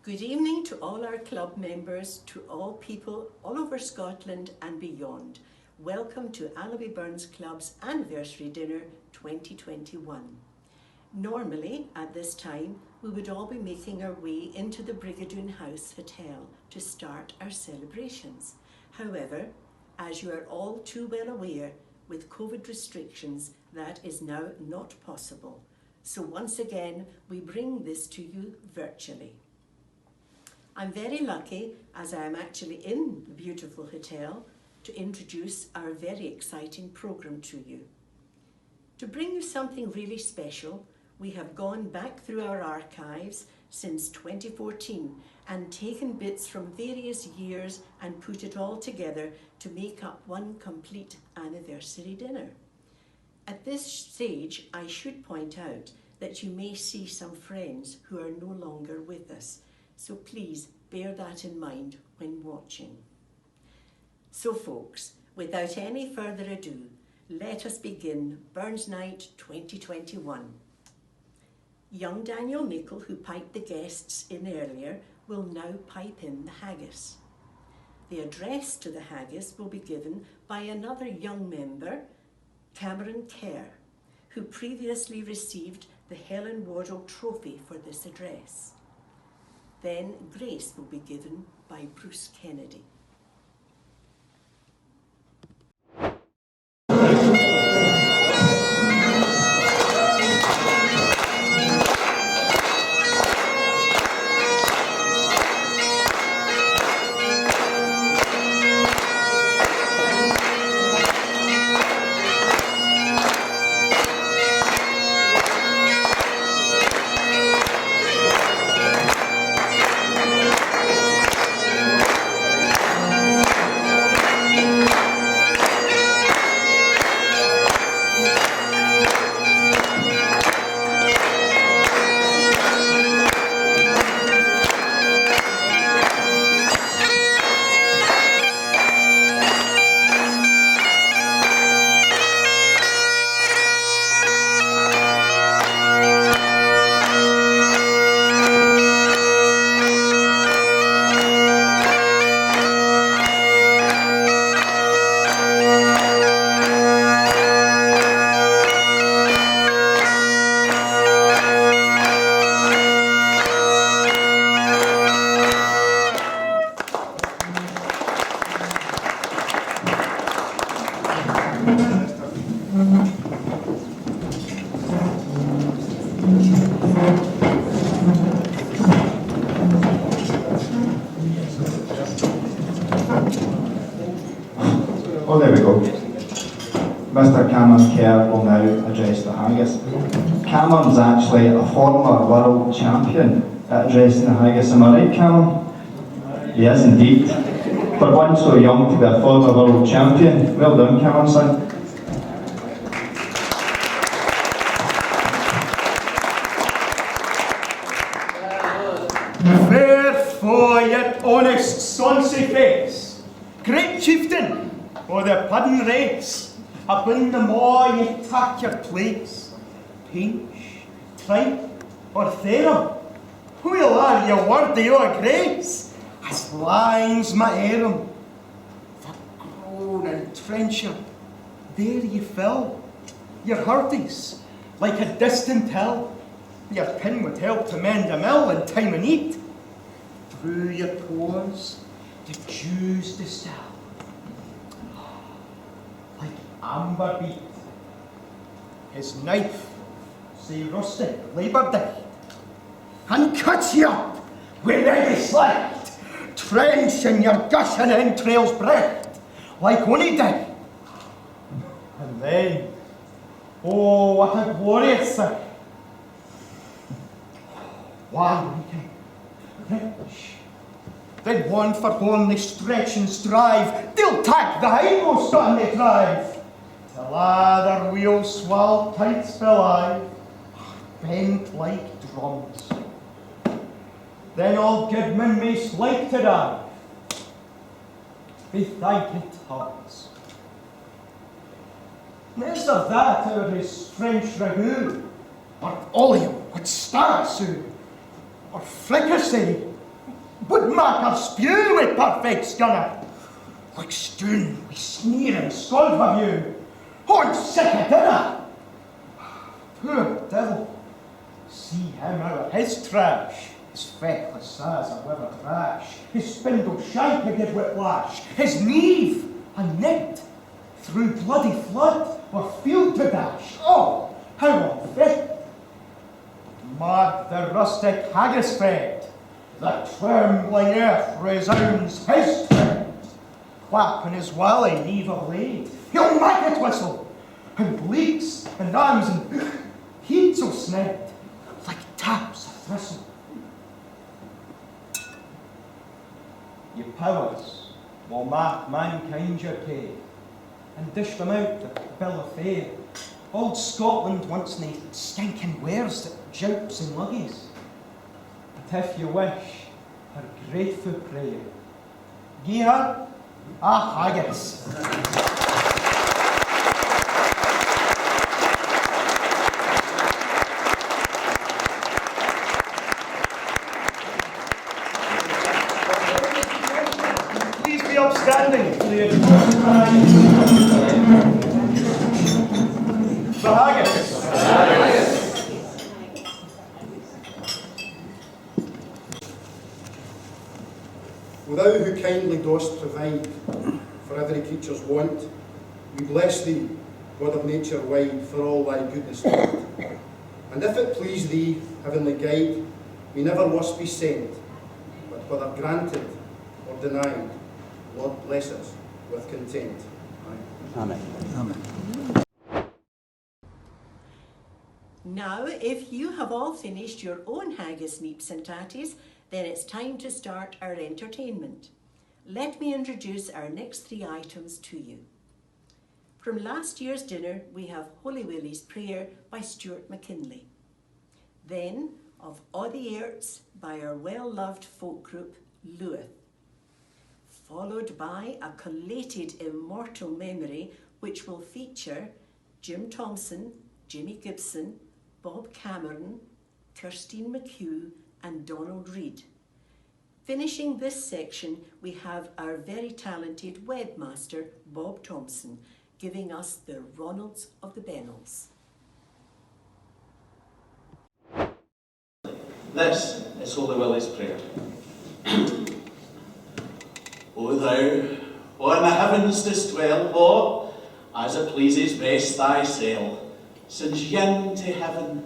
Good evening to all our club members, to all people all over Scotland and beyond. Welcome to Allaby Burns Club's Anniversary Dinner 2021. Normally, at this time, we would all be making our way into the Brigadoon House Hotel to start our celebrations. However, as you are all too well aware, with COVID restrictions, that is now not possible. So once again, we bring this to you virtually. I'm very lucky, as I am actually in the beautiful hotel, to introduce our very exciting programme to you. To bring you something really special, we have gone back through our archives since 2014 and taken bits from various years and put it all together to make up one complete anniversary dinner. At this stage, I should point out that you may see some friends who are no longer with us. So please bear that in mind when watching. So folks, without any further ado, let us begin Burns Night 2021. Young Daniel Nicol, who piped the guests in earlier, will now pipe in the haggis. The address to the haggis will be given by another young member, Cameron Kerr, who previously received the Helen Wardle Trophy for this address. Then grace will be given by Bruce Kennedy. Oh, there we go. Mr. Cameron Kerr will now address the haggis. Cameron's actually a former world champion at addressing the haggis. Am I right, Cameron? He is indeed. For one so young to be a former world champion, well done, Cameron, son. Fair for yet honest sonsy face, great chieftain, for the puddin' race, upon the maw ye tak your place. Pinch, tripe, or therum, who'll are ye worthy o' grace, as lines my arum. The groan and trencher, there ye fill, your hurdies, like a distant hill. Your pin would help to mend a mill in time of need. Through your pores, the dews distill. amber beat. His knife, say rustic, labour day, and cuts you up with ready slight, trenching your gushing entrails breath, like one he did. And then, oh, what a glorious thing! One weekend, rich, then one for one they stretch and strive, they'll tack the hindmost on they drive, till their wheels swell tight spill alive, bent like drums. Then all good men may slike to dive, be thanked hearts. Is there that out his French ragout, or oleum with star soup, or fricassee, would make her spew with perfect scunner, like stone with sneer and scold for you, on sick of dinner. Poor devil, see him out of his trash, his feckless as a withered rash, his spindle shank a good whiplash, his knee a nicked, through bloody flood or field to dash. Oh, how unfit! Mark the rustic haggis fed, the trembling earth resounds his tread. Clap in his wally never laid, he'll make it whistle, and bleaks and arms and heats will sned, like taps of thistle. Ye powers will mark mankind your care, and dish them out the bill of fare. Old Scotland wants nae stinking wares that joups and luggies. But if you wish her grateful prayer, gie her a haggis. Please be upstanding for the the haggis. O thou who kindly dost provide for every creature's want, we bless thee, God of nature wide, for all thy goodness taught. And if it please thee, heavenly guide, we never must be sent, but whether granted or denied, Lord bless us with content. Amen. Amen. Now, if you have all finished your own haggis, neeps and tatties, then it's time to start our entertainment. Let me introduce our next three items to you. From last year's dinner, we have Holy Willie's Prayer by Stuart McKinley. Then, of A' the Airts by our well-loved folk group, Luath. Followed by a collated immortal memory, which will feature Jim Thompson, Jimmy Gibson, Bob Cameron, Kirstine McHugh and Donald Reed. Finishing this section, we have our very talented webmaster, Bob Thompson, giving us the Ronalds of the Bennells. This is Holy Willie's Prayer. O thou, who in the heavens dost dwell, O, as it pleases best thy sail, since yin to heaven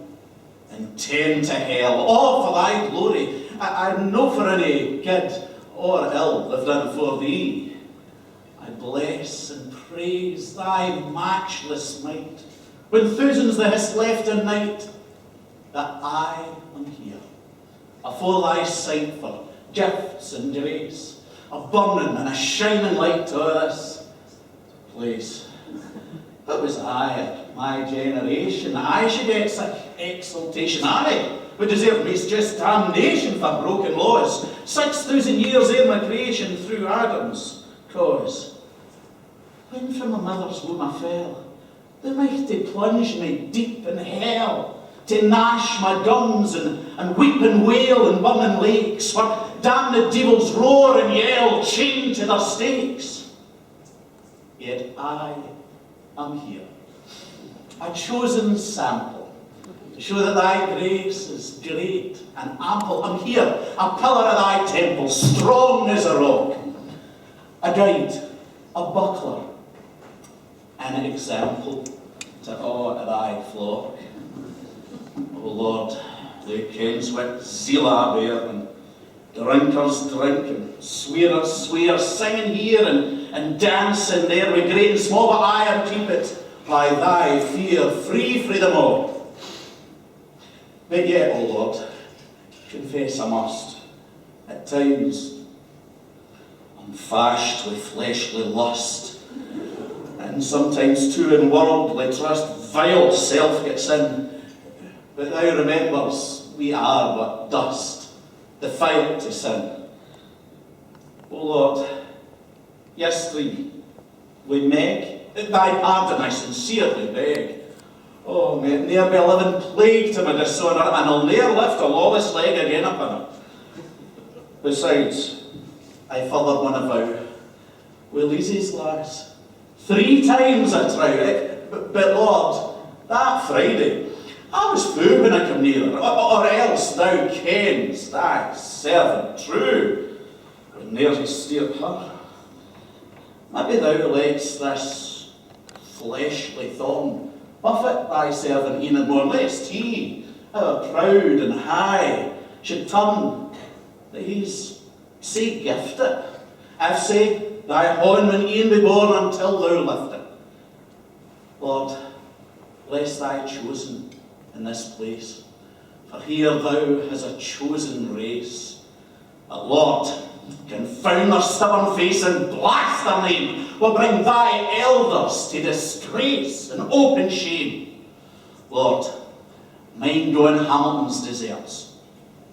and ten to hell, all for thy glory, and no for any good or ill lived in for thee. I bless and praise thy matchless might, when thousands thou hast left in night, that I am here, afore thy sight for gifts and grace, a burning and a shining light to this place. It was I, at my generation, I should get such exaltation. I would deserve most just damnation for broken laws, 6,000 years ere my creation through Adam's cause. When from my mother's womb I fell, the mighty plunged me deep in hell, to gnash my gums and weep and wail in burning lakes, where damned devils roar and yell, chained to their stakes. Yet I am here, a chosen sample, to show that thy grace is great and ample. I'm here, a pillar of thy temple, strong as a rock, a guide, a buckler, an example to all thy flock. O Lord, thou kens what zeal I bear, and drinkers drink, and swearers swear, singing here and dancing there, with great and small, but I keep it by thy fear, free frae them all. But yet, O Lord, confess I must, at times I'm fashed with fleshly lust, and sometimes too in worldly trust vile self gets in. But thou remembers we are but dust, defiled to sin. O Lord, yesterday we make thy pardon I sincerely beg. Oh, may it ne'er be a living plague to my dishonour, and I'll ne'er lift a lawless leg again upon it. Besides, I further one avow, with Lizzie's lass, 3 times I tried, but Lord, that Friday, I was fool when I come near her, or else thou kens thy servant true, would ne'er he steer her. Maybe thou lets this fleshly thorn buffet thy servant e'en more, lest he, however proud and high, should turn that he's sae gifted, if say thy horn when e'en be born until thou lift it. Lord, bless thy chosen in this place, for here thou has a chosen race. But Lord, confound their stubborn face and blast their name, will bring thy elders to disgrace and open shame. Lord, mind going Hamilton's deserts.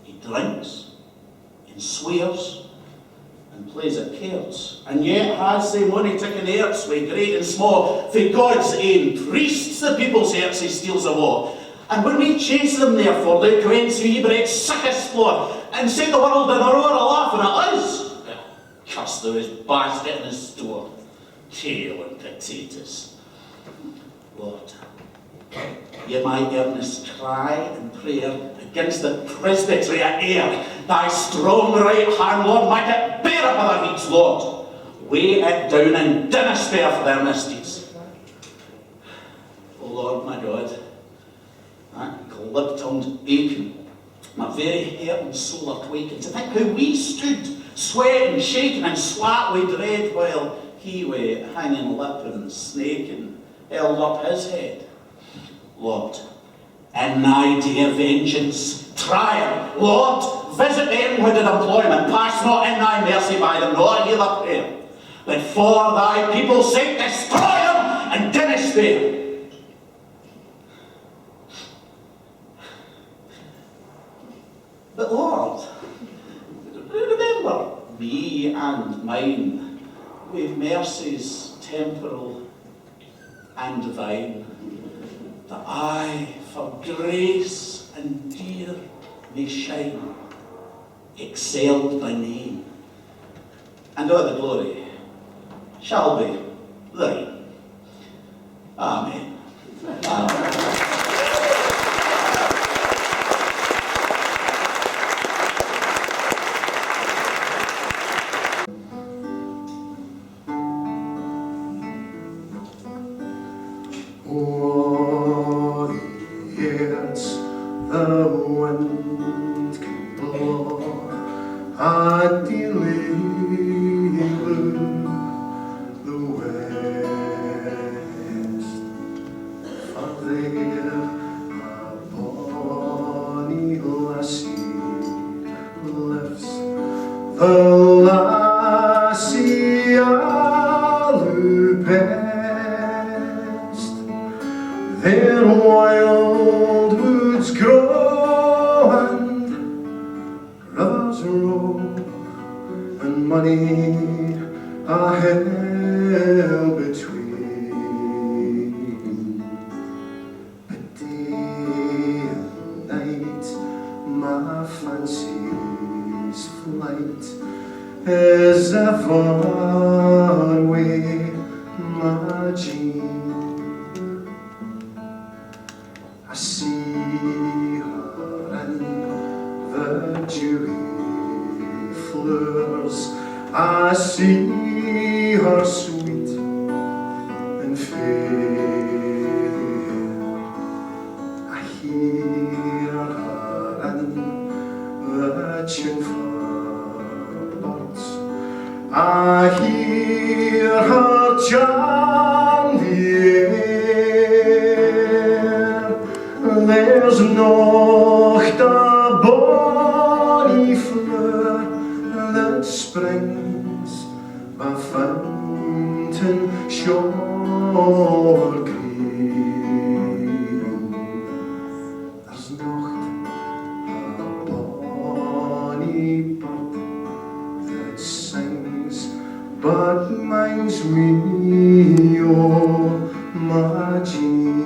He drinks, and swears, and plays at cards, and yet has the money taken hearts with great and small. For God's ain priests the people's hearts he steals awa. And when we chase them therefore, thou quench we break sick explore, and set the world in a roar of laughing at us. Curse thou his basket in his store, kale and potatoes. Lord, hear my earnest cry and prayer against the presbytery at air. Thy strong right hand, Lord, might it bear up other needs, Lord. Weigh it down and dinna spare for their misdeeds. O Lord, my God, that glib-tongued bacon, my very heart and soul are quaking to think how we stood, sweating, shaking, and swat with dread, while he, with hanging lip and snaking, held up his head. Lord, in thy day of vengeance, triumph, Lord, visit them who did employment, pass not in thy mercy by them, nor hear their prayer, but for thy people's sake destroy them and dinna spare. But Lord, remember me and mine, with mercies temporal and divine, that I for grace and dear may shine, excelled by name, and all the glory shall be thine. Amen. Amen. Their wild woods grow and rivers roll, and money a held between. But day and night my fancy's flight is ever with my Jean. I see her in the dewy flowers, I see her sweet and fair. I hear her in the tune for birds. I hear her chant the air. There's not a bonny flower that springs by fountain shore green. There's not a bonny bird that sings but minds me o' my Jean.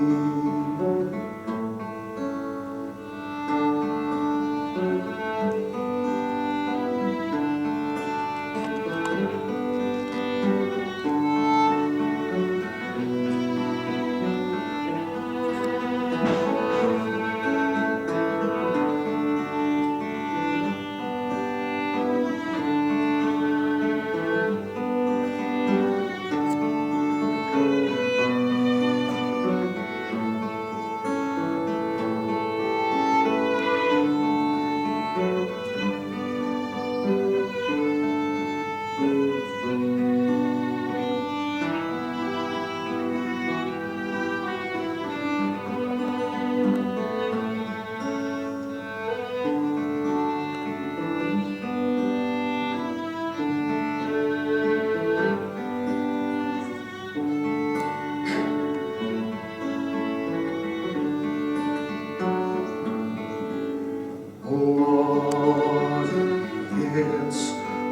Yes,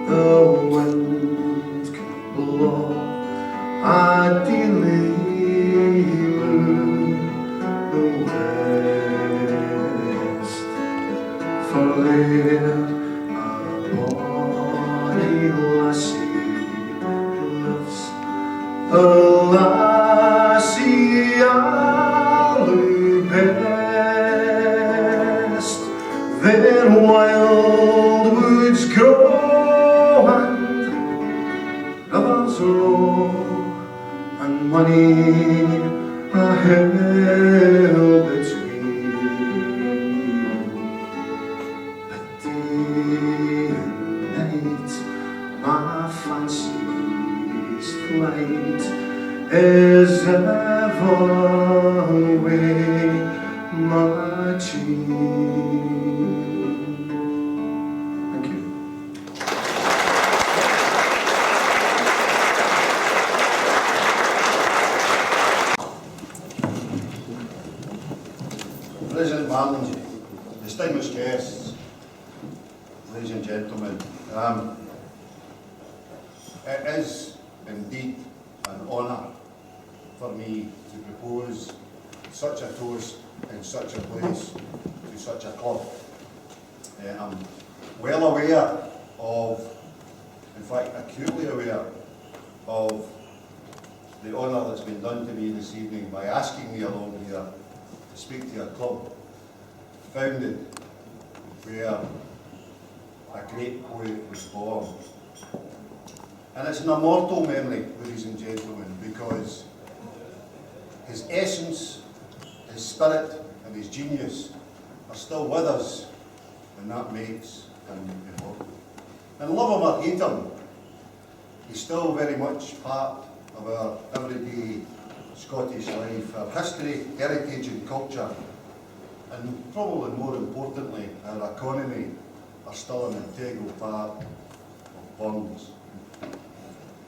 the wind can blow a delay the west, for there a bonny lassie lives, a lassie alloo best. Their wild woods grow and rivers roll, and many a hill between. But day and night my fancy's flight is ever away, my Jean. Thank you. President Marlin, distinguished guests, ladies and gentlemen, it is indeed an honour for me to propose such a toast in such a place to such a club. I'm well aware of, in fact acutely aware of the honour that's been done to me this evening by asking me along here to speak to a club founded where a great poet was born. And it's an immortal memory, ladies and gentlemen, because his essence, his spirit and his genius are still with us, and that makes him immortal. And love him or hate him, he's still very much part of our everyday Scottish life, our history, heritage and culture, and probably more importantly, our economy are still an integral part of Burns.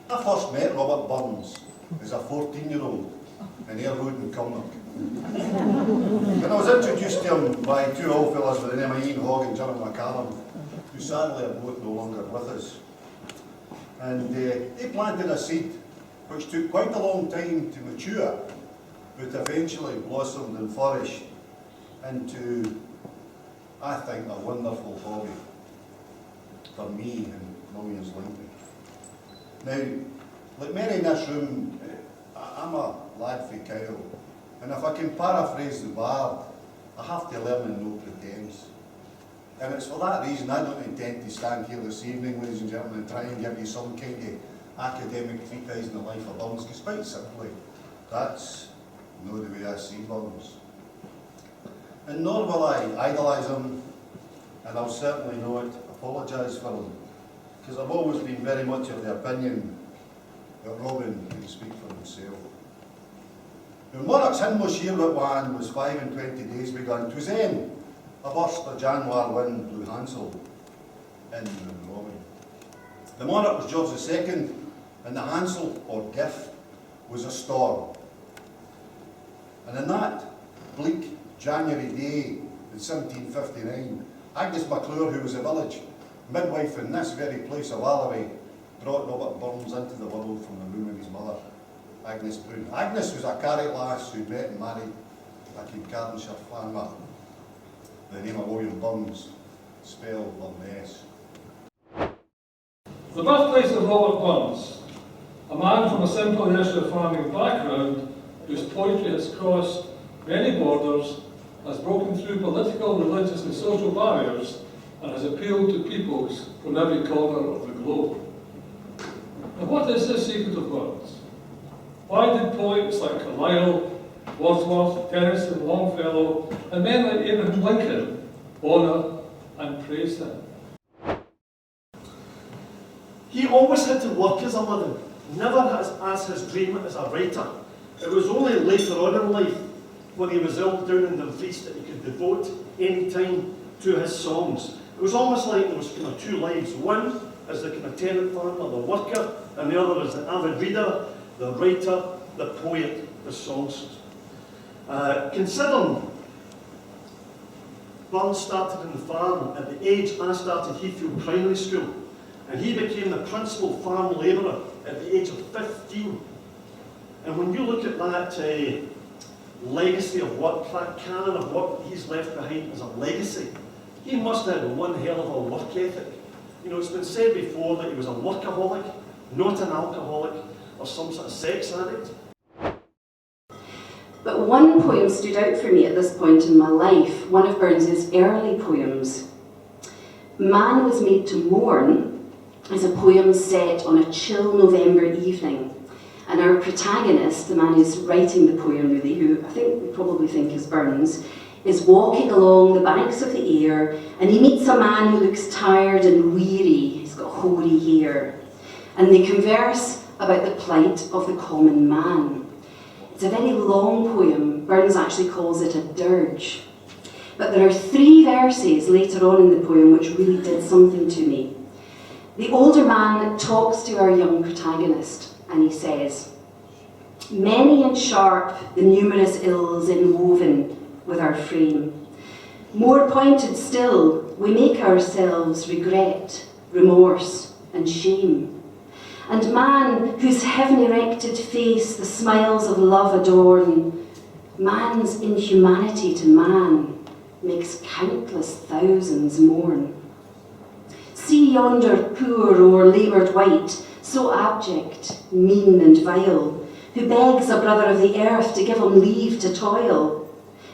I first met Robert Burns as a 14-year-old in Airwood and Cumnock. And I was introduced to him by two old fellas by the name of Ian Hogg and John McCallum, who sadly are both no longer with us. And they planted a seed which took quite a long time to mature, but eventually blossomed and flourished into, I think, a wonderful hobby for me and millions like me. Now, like many in this room, I'm a lad from Kyle, and if I can paraphrase the bard, I have to learn in no pretense. And it's for that reason I don't intend to stand here this evening, ladies and gentlemen, and try and give you some kind of academic treatise in the life of Burns, because quite simply, That's no the way I see Burns. And nor will I idolise him, and I'll certainly not apologise for him, because I've always been very much of the opinion that Robin can speak for himself. When Monarch's Hindmost year at Wan was 5 and 20 days begun, 'twas then a burst of Januar wind blew Hansel in and Robin. The Monarch was George II, and the Hansel, or gift, was a storm. And in that bleak January day in 1759, Agnes MacClure, who was a village midwife in this very place of Alloway, brought Robert Burns into the world from the womb of his mother, Agnes Brown. Agnes was a Carrick lass who met and married a Kincardineshire farmer. The name of William Burns, spelled with an S. The birthplace of Robert Burns, a man from a simple nursery farming background whose poetry has crossed many borders, has broken through political, religious and social barriers, and has appealed to peoples from every corner of the globe. Now, what is the secret of Burns? Why did poets like Carlyle, Wordsworth, Tennyson, Longfellow, and men like Abraham Lincoln honour and praise him? He always had to work as a living, never as his dream as a writer. It was only later on in life, when he was ill down in Dumfries, that he could devote any time to his songs. It was almost like there was kind of two lives. One as the kind of tenant farmer, the worker, and the other as the avid reader, the writer, the poet, the songster. Considering Burns started in the farm at the age I started Heathfield Primary School, and he became the principal farm labourer at the age of 15. And when you look at that legacy of work, that canon of work he's left behind as a legacy, he must have had one hell of a work ethic. You know, it's been said before that he was a workaholic, not an alcoholic, or some sort of sex addict. But one poem stood out for me at this point in my life, one of Burns's early poems. Man Was Made to Mourn is a poem set on a chill November evening. And our protagonist, the man who's writing the poem really, who I think we probably think is Burns, is walking along the banks of the Ayr, and he meets a man who looks tired and weary. He's got hoary hair. And they converse about the plight of the common man. It's a very long poem. Burns actually calls it a dirge. But there are 3 verses later on in the poem which really did something to me. The older man talks to our young protagonist, and he says, "Many and sharp the numerous ills inwoven with our frame. More pointed still, we make ourselves regret, remorse, and shame. And man, whose heaven-erected face the smiles of love adorn, man's inhumanity to man makes countless thousands mourn. See yonder poor o'erlaboured wight, so abject, mean and vile, who begs a brother of the earth to give him leave to toil.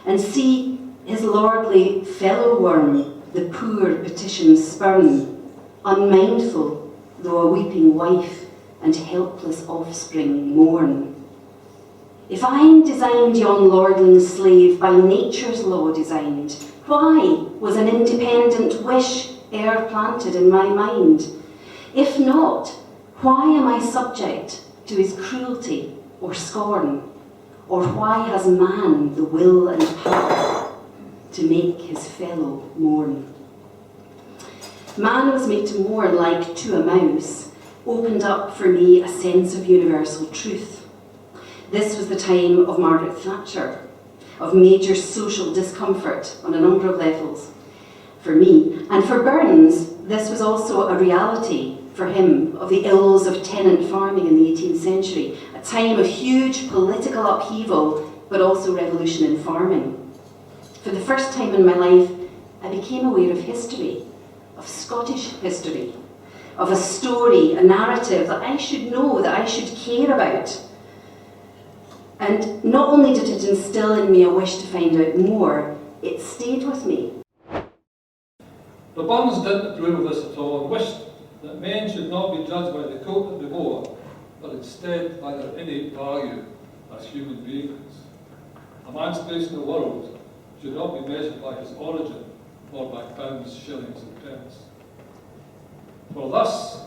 And see his lordly fellow worm, the poor petition spurn, unmindful, though a weeping wife and helpless offspring mourn. If I'm designed yon lordling slave, by nature's law designed, why was an independent wish e'er planted in my mind? If not, why am I subject to his cruelty or scorn? Or why has man the will and power to make his fellow mourn? Man Was Made to Mourn, like To a Mouse, opened up for me a sense of universal truth. This was the time of Margaret Thatcher, of major social discomfort on a number of levels for me. And for Burns, this was also a reality for him of the ills of tenant farming in the 18th century, a time of huge political upheaval, but also revolution in farming. For the first time in my life, I became aware of history, of Scottish history, of a story, a narrative that I should know, that I should care about. And not only did it instill in me a wish to find out more, it stayed with me. But Burns didn't approve of this at all and wished that men should not be judged by the coat that they wore, but instead by their innate value as human beings. A man's place in the world should not be measured by his origin or by pounds, shillings and pence. For thus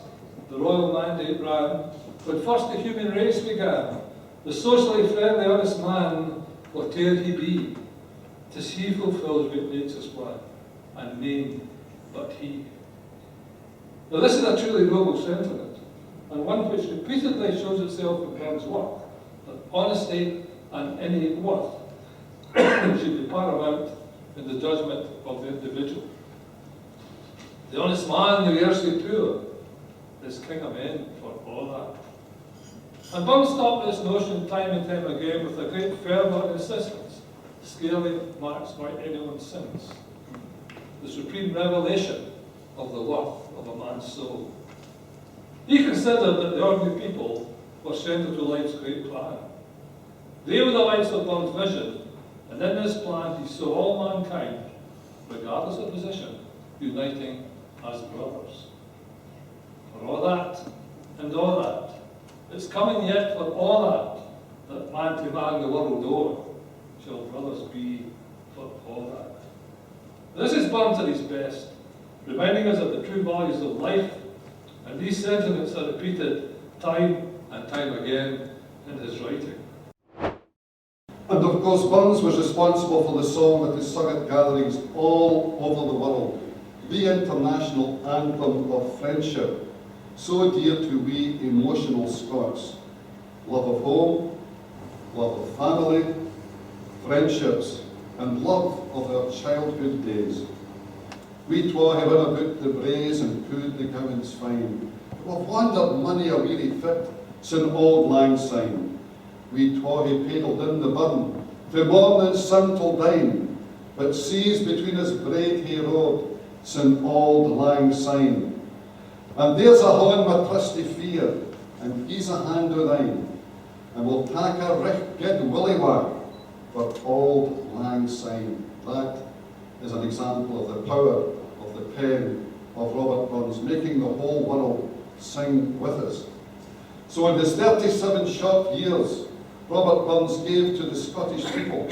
the royal mandate ran, when first the human race began, the socially friendly honest man, whate'er he be, 'tis he fulfills great nature's plan, and name but he. Now this is a truly noble sentiment, and one which repeatedly shows itself in Burns' work, that honesty and innate worth should be paramount in the judgment of the individual. The honest man, the earthly poor, is king of men for all that. And Burns stopped this notion time and time again with a great fervour and insistence, scarcely marks by anyone's sins. The supreme revelation of the worth of a man's soul. He considered that the ordinary people were central to life's great plan. They were the lights of Burns' vision, and in this plan he saw all mankind, regardless of position, uniting as brothers. For all that, and all that, it's coming yet for all that man to man the world o'er, shall brothers be for all that. This is Burns at his best, reminding us of the true values of life, and these sentiments are repeated time and time again in his writing. And of course, Burns was responsible for the song that is sung at gatherings all over the world, the international anthem of friendship, so dear to we emotional Scots. Love of home, love of family, friendships, and love of our childhood days. We twa have in about the braes and pu'd the gowans fine. We've wandered many a weary fit sin auld lang syne. We twa hae paddled in the burn, frae morning sun till dine, but seas between us braid hae rode sin auld lang syne. And there's a hon my trusty fear, and he's a hand o' thine, and we'll tak a richt good willywag for auld lang syne. That is an example of the power of the pen of Robert Burns, making the whole world sing with us. So in his 37 short years, Robert Burns gave to the Scottish people,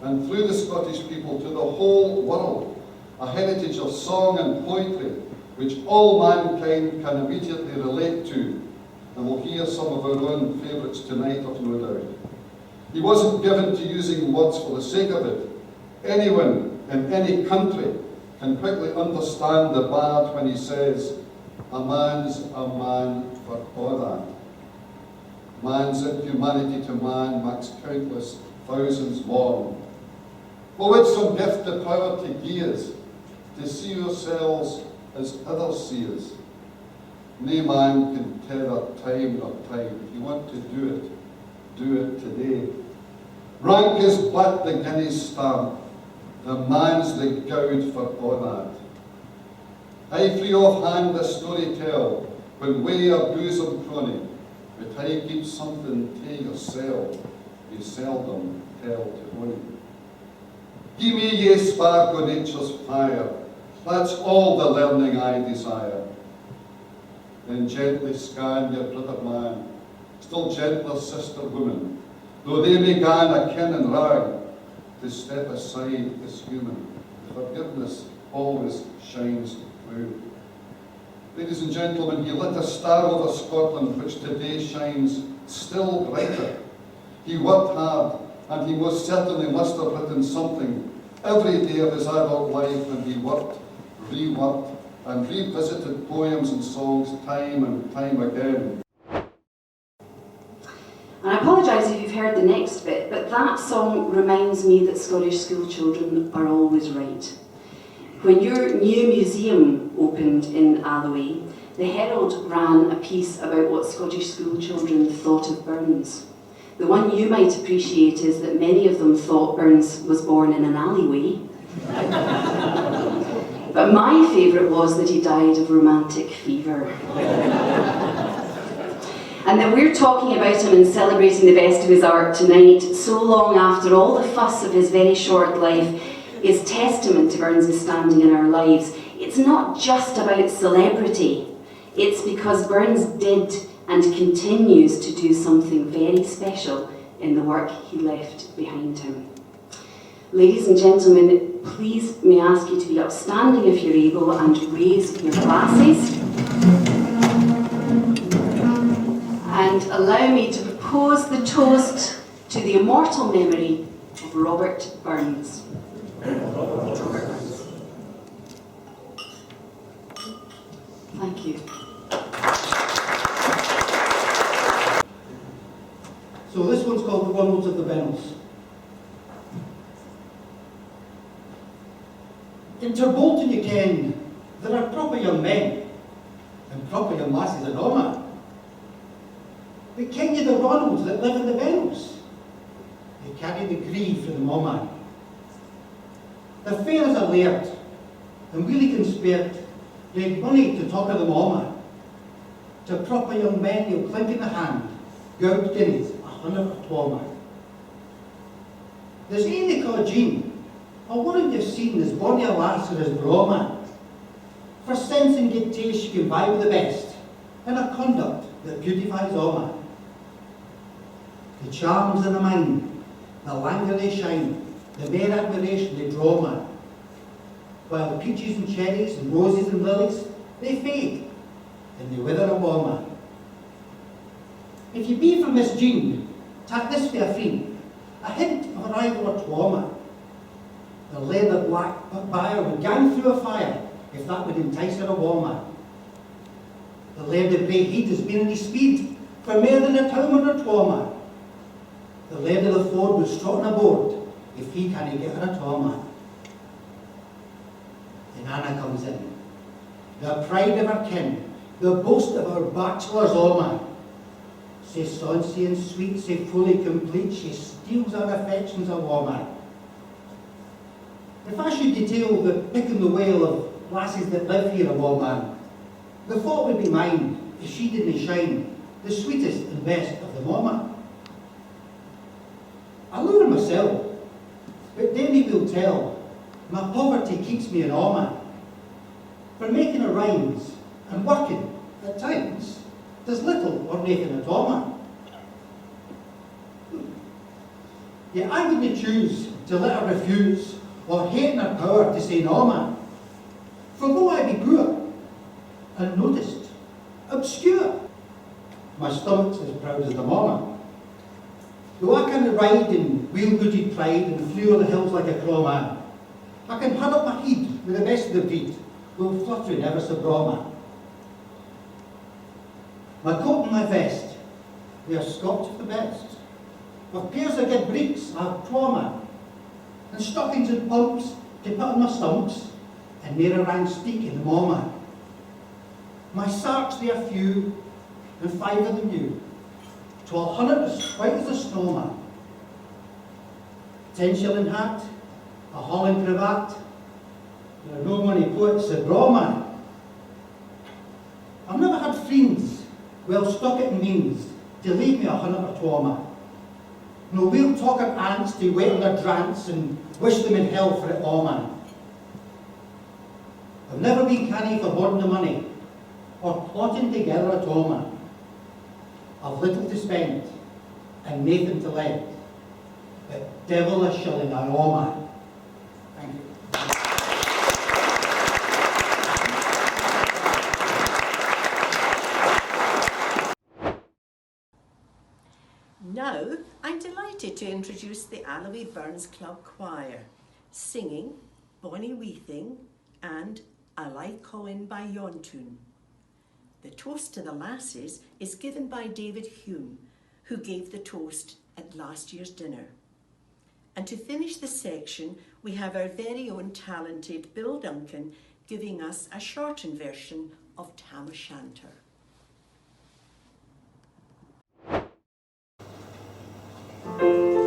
and through the Scottish people to the whole world, a heritage of song and poetry which all mankind can immediately relate to, and we'll hear some of our own favourites tonight, I've no doubt. He wasn't given to using words for the sake of it. Anyone in any country can quickly understand the bard when he says, a man's a man for all that. Man's inhumanity to man makes countless thousands mourn. But with some gift the power to gie us, to see ourselves as others see us. No man can tell time nor tide. If you want to do it today. Rank is but the guinea's stamp, the man's the gowd for all that. I free off hand the story tell, when we are bosom crony, but I keep something to yourself, you seldom tell to one. Give me ye spark o' nature's fire, that's all the learning I desire. Then gently scan your brother man, still gentler sister woman, though they began a kin and rag, to step aside is human. Forgiveness always shines through. Ladies and gentlemen, he lit a star over Scotland which today shines still brighter. He worked hard, and he most certainly must have written something every day of his adult life, and he worked, reworked, and revisited poems and songs time and time again. And I apologise if you've heard the next bit, but that song reminds me that Scottish school children are always right. When your new museum opened in Alloway, the Herald ran a piece about what Scottish school children thought of Burns. The one you might appreciate is that many of them thought Burns was born in an alleyway. But my favourite was that he died of romantic fever. And that we're talking about him and celebrating the best of his art tonight, so long after all the fuss of his very short life, is testament to Burns' standing in our lives. It's not just about celebrity. It's because Burns did and continues to do something very special in the work he left behind him. Ladies and gentlemen, please may I ask you to be upstanding if you're able and raise your glasses. And allow me to propose the toast to the immortal memory of Robert Burns. Thank you. So this one's called The Ronalds of the Bennells. In Terbolton, you ken, there are proper young men and proper young lasses in Orma. But ken you the Ronalds that live in the Bennells? They carry the grief for the Orma. They're fair as a laird, and really can spare they'd money to talk of them Orma. To proper young men you'll clink in the hand, gold guineas, 100 Orma. There's Amy called Jean. I wouldn't have seen as bonny a lass as Brahma. For sense and good taste she can vie with the best, and a conduct that beautifies all man. The charms in the mind, the languor they shine, the mere admiration they draw man. While the peaches and cherries and roses and lilies, they fade, and they wither away man. If you be from Miss Jean, tak this for a friend, a hint of arrival or twoma. The leather black buyer would gang through a fire if that would entice her a woman. The laird of Bray Heat has been in his speed for more than a town or a twoma. The laird of the Ford would strut on a board if he can't get her a twoma. Then Anna comes in, the pride of her kin, the boast of our bachelor's oma. Sae sonsy and sweet, sae fully complete, she steals our affections a woman. If I should detail the pick and the wail of lasses that live here a woman, the thought would be mine if she didn't shine the sweetest and best of them woman. I lure myself, but Denny will tell, my poverty keeps me in awe. For making her rhymes and working, at times, there's little or nothing at all. Yet I wouldn't choose to let her refuse or hate in her power to say no man. For though I be poor, unnoticed, obscure, my stomach's as proud as the mama. Though I can ride in wheel-booted pride and flew on the hills like a crow man, I can hand up my head with the best of the breed, though fluttering ever so braw man. My coat and my vest, they are Scotch of the best. With pairs of good breeks, I have trauma, and stockings and pumps to put on my stumps, and near a round steak in the moment. My sarks they are few, and 5 of them new, 1,200 as white as a snowman. 10-shilling hat, a Holland cravat, there are no money poets abroad man. I've never had friends well stuck it in means to leave me 100 or 12 man. No we'll talk of ants to wait on their drants and wish them in hell for it all man. I've never been canny for hoarding the money or plotting together at all man. I've little to spend and nothing to lend, but devil a shilling I owe man. Thank you. Now, I'm delighted to introduce the Alloway Burns Club Choir, singing Bonnie Weething and I Like Coin by Yontun. The toast to the lasses is given by David Hume, who gave the toast at last year's dinner. And to finish the section, we have our very own talented Bill Duncan giving us a shortened version of Tam O'Shanter. Thank you.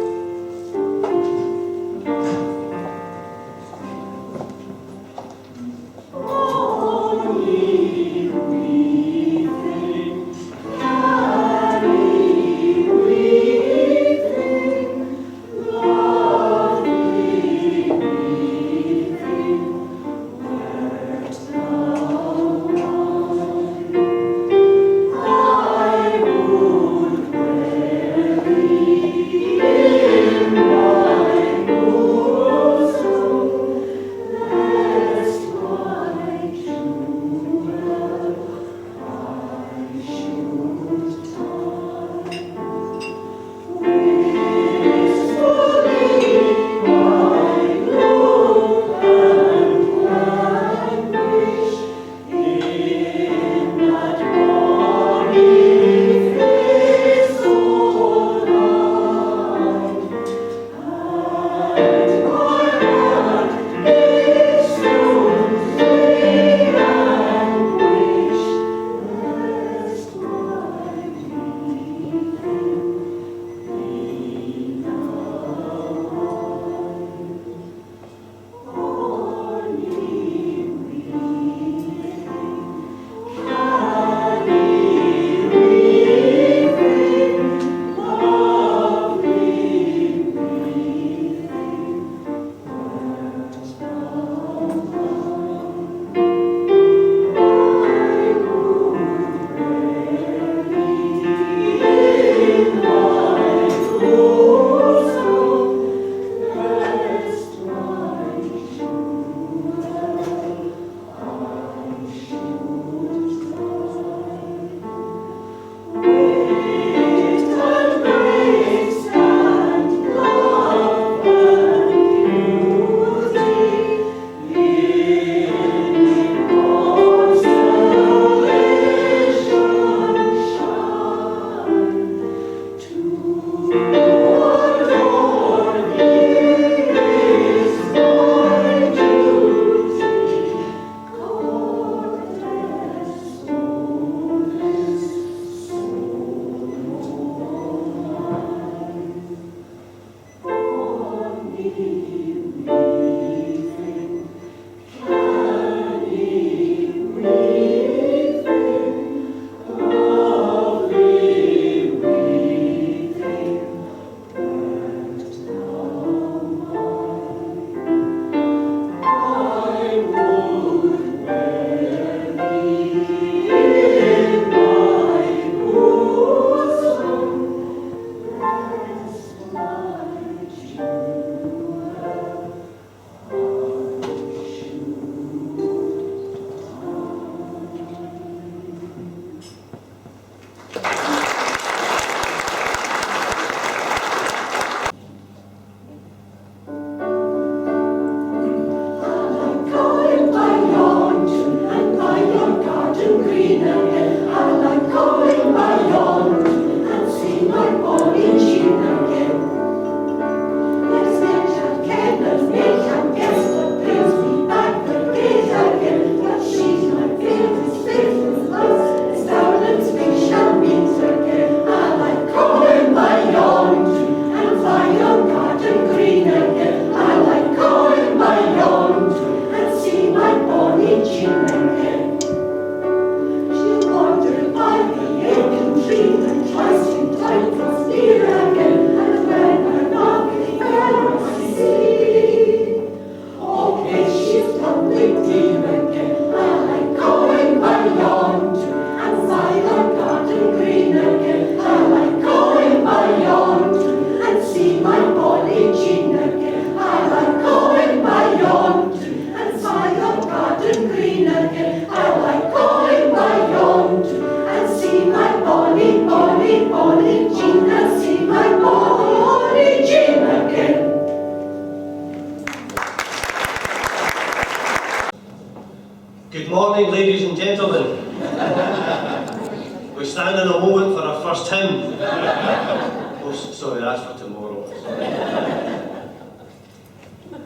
sorry, that's for tomorrow. Sorry.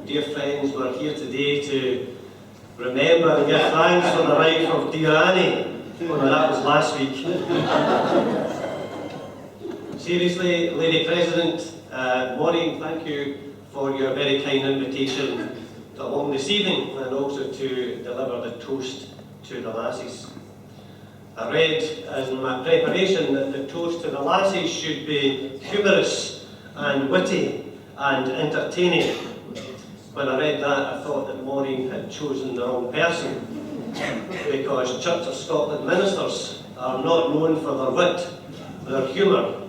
Dear friends, we're here today to remember and give thanks for the life of dear Annie. Oh, no, that was last week. Seriously, Lady President, Maureen, thank you for your very kind invitation to along this evening and also to deliver the toast to the lassies. I read in my preparation that the toast to the lassies should be humorous and witty and entertaining. When I read that, I thought that Maureen had chosen the wrong person, because Church of Scotland ministers are not known for their wit, their humour,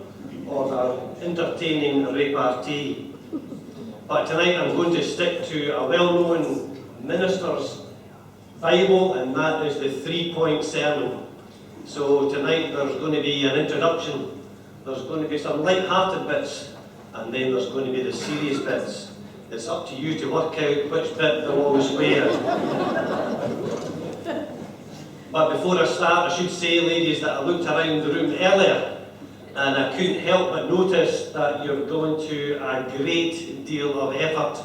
or their entertaining repartee. But tonight I'm going to stick to a well-known minister's Bible, and that is the 3-point sermon. So tonight there's going to be an introduction, there's going to be some light-hearted bits, and then there's going to be the serious bits. It's up to you to work out which bit belongs where. But before I start, I should say, ladies, that I looked around the room earlier and I couldn't help but notice that you've gone to a great deal of effort.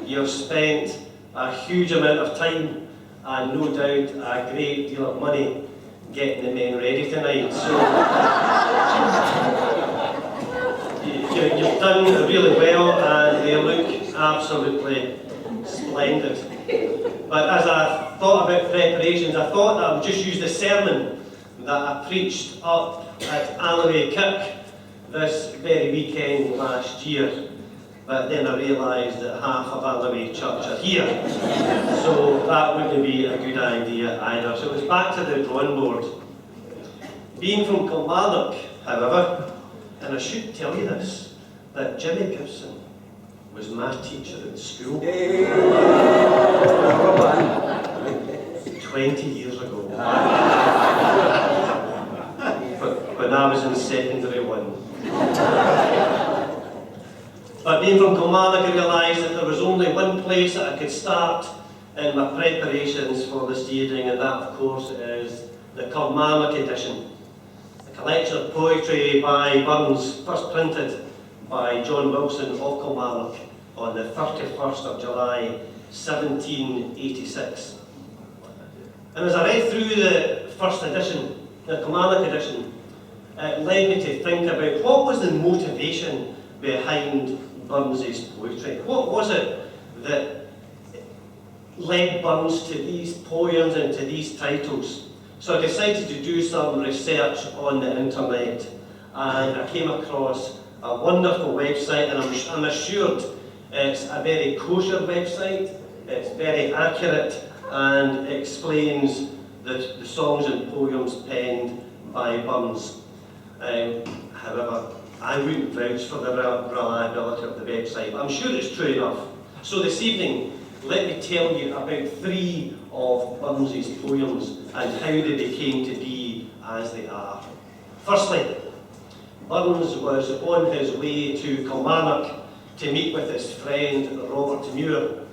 You've spent a huge amount of time and no doubt a great deal of money getting the men ready tonight. So you've done really well and they look absolutely splendid. But as I thought about preparations, I thought that I would just use the sermon that I preached up at Alloway Kirk this very weekend last year. But then I realised that half of Alloway Church are here, so that wouldn't be a good idea either. So it was back to the drawing board. Being from Kilmarnock, however, and I should tell you this, that Jimmy Gibson was my teacher at school 20 years ago, when I was in secondary 1. But being from Kilmarnock, I realised that there was only one place that I could start in my preparations for this evening, and that, of course, is the Kilmarnock edition. A collection of poetry by Burns, first printed by John Wilson of Kilmarnock on the 31st of July, 1786. And as I read through the first edition, the Kilmarnock edition, it led me to think about what was the motivation behind Burns's poetry. What was it that led Burns to these poems and to these titles? So I decided to do some research on the internet, and I came across a wonderful website, and I'm assured it's a very kosher website. It's very accurate and explains the songs and poems penned by Burns. However, I wouldn't vouch for the reliability of the website, but I'm sure it's true enough. So this evening, let me tell you about 3 of Burns's poems and how they became to be as they are. Firstly, Burns was on his way to Kilmarnock to meet with his friend Robert Muir.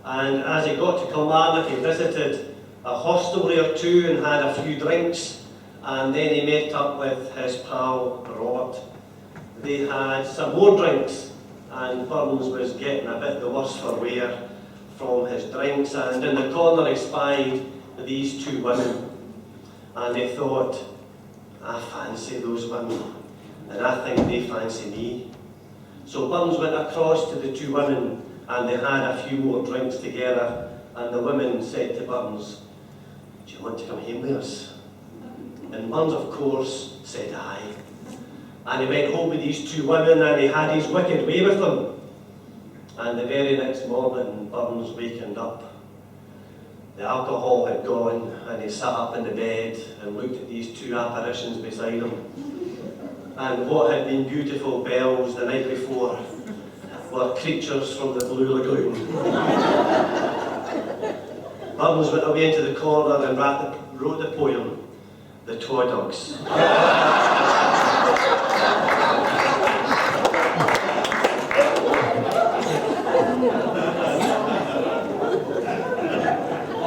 And as he got to Kilmarnock, he visited a hostelry or two and had a few drinks, and then he met up with his pal Robert. They had some more drinks, and Burns was getting a bit the worse for wear from his drinks, and in the corner he spied these 2 women, and he thought, I fancy those women, and I think they fancy me. So Burns went across to the 2 women, and they had a few more drinks together, and the women said to Burns, do you want to come home with us? And Burns, of course, said aye. And he went home with these 2 women, and he had his wicked way with them. And the very next morning, Burns wakened up. The alcohol had gone, and he sat up in the bed and looked at these 2 apparitions beside him. And what had been beautiful bells the night before were creatures from the Blue Lagoon. Burns went away into the corner and wrote the poem, The Twa Dogs.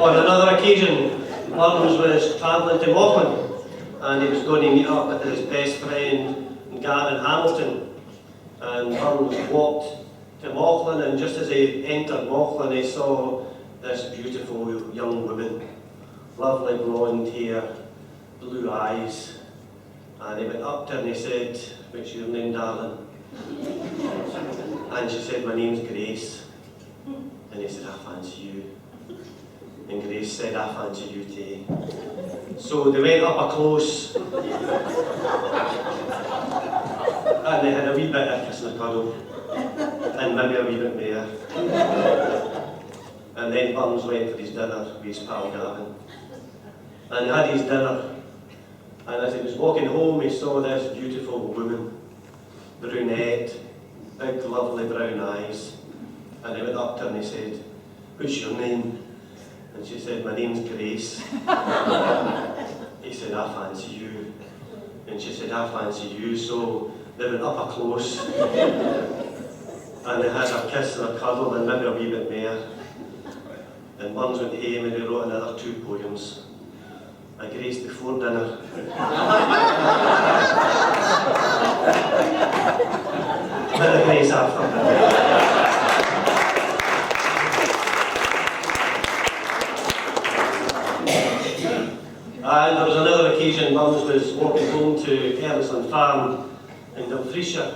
On another occasion, Burns was travelling to Maughline, and he was going to meet up with his best friend, Gavin Hamilton. And Burns walked to Mauchline, and just as he entered Mauchline, he saw this beautiful young woman, lovely blonde hair, blue eyes, and he went up to her and he said, "What's your name, darling?" And she said, "My name's Grace." And he said, "I fancy you." And Grace said, "I fancy you too." So they went up a close, and they had a wee bit of kiss and a cuddle, and maybe a wee bit more. And then Burns went for his dinner with his pal Gavin. And he had his dinner, and as he was walking home, he saw this beautiful woman, brunette, big lovely brown eyes. And he went up to her and he said, "What's your name?" And she said, "My name's Grace." He said, "I fancy you." And she said, "I fancy you." So they went up a close, and they had a kiss and a cuddle and maybe a wee bit more. And Burns went home and he wrote another 2 poems. A Grace before dinner. And a Grace after dinner. And there was another occasion, Burns was walking home to Erlisland Farm in Dumfriesshire.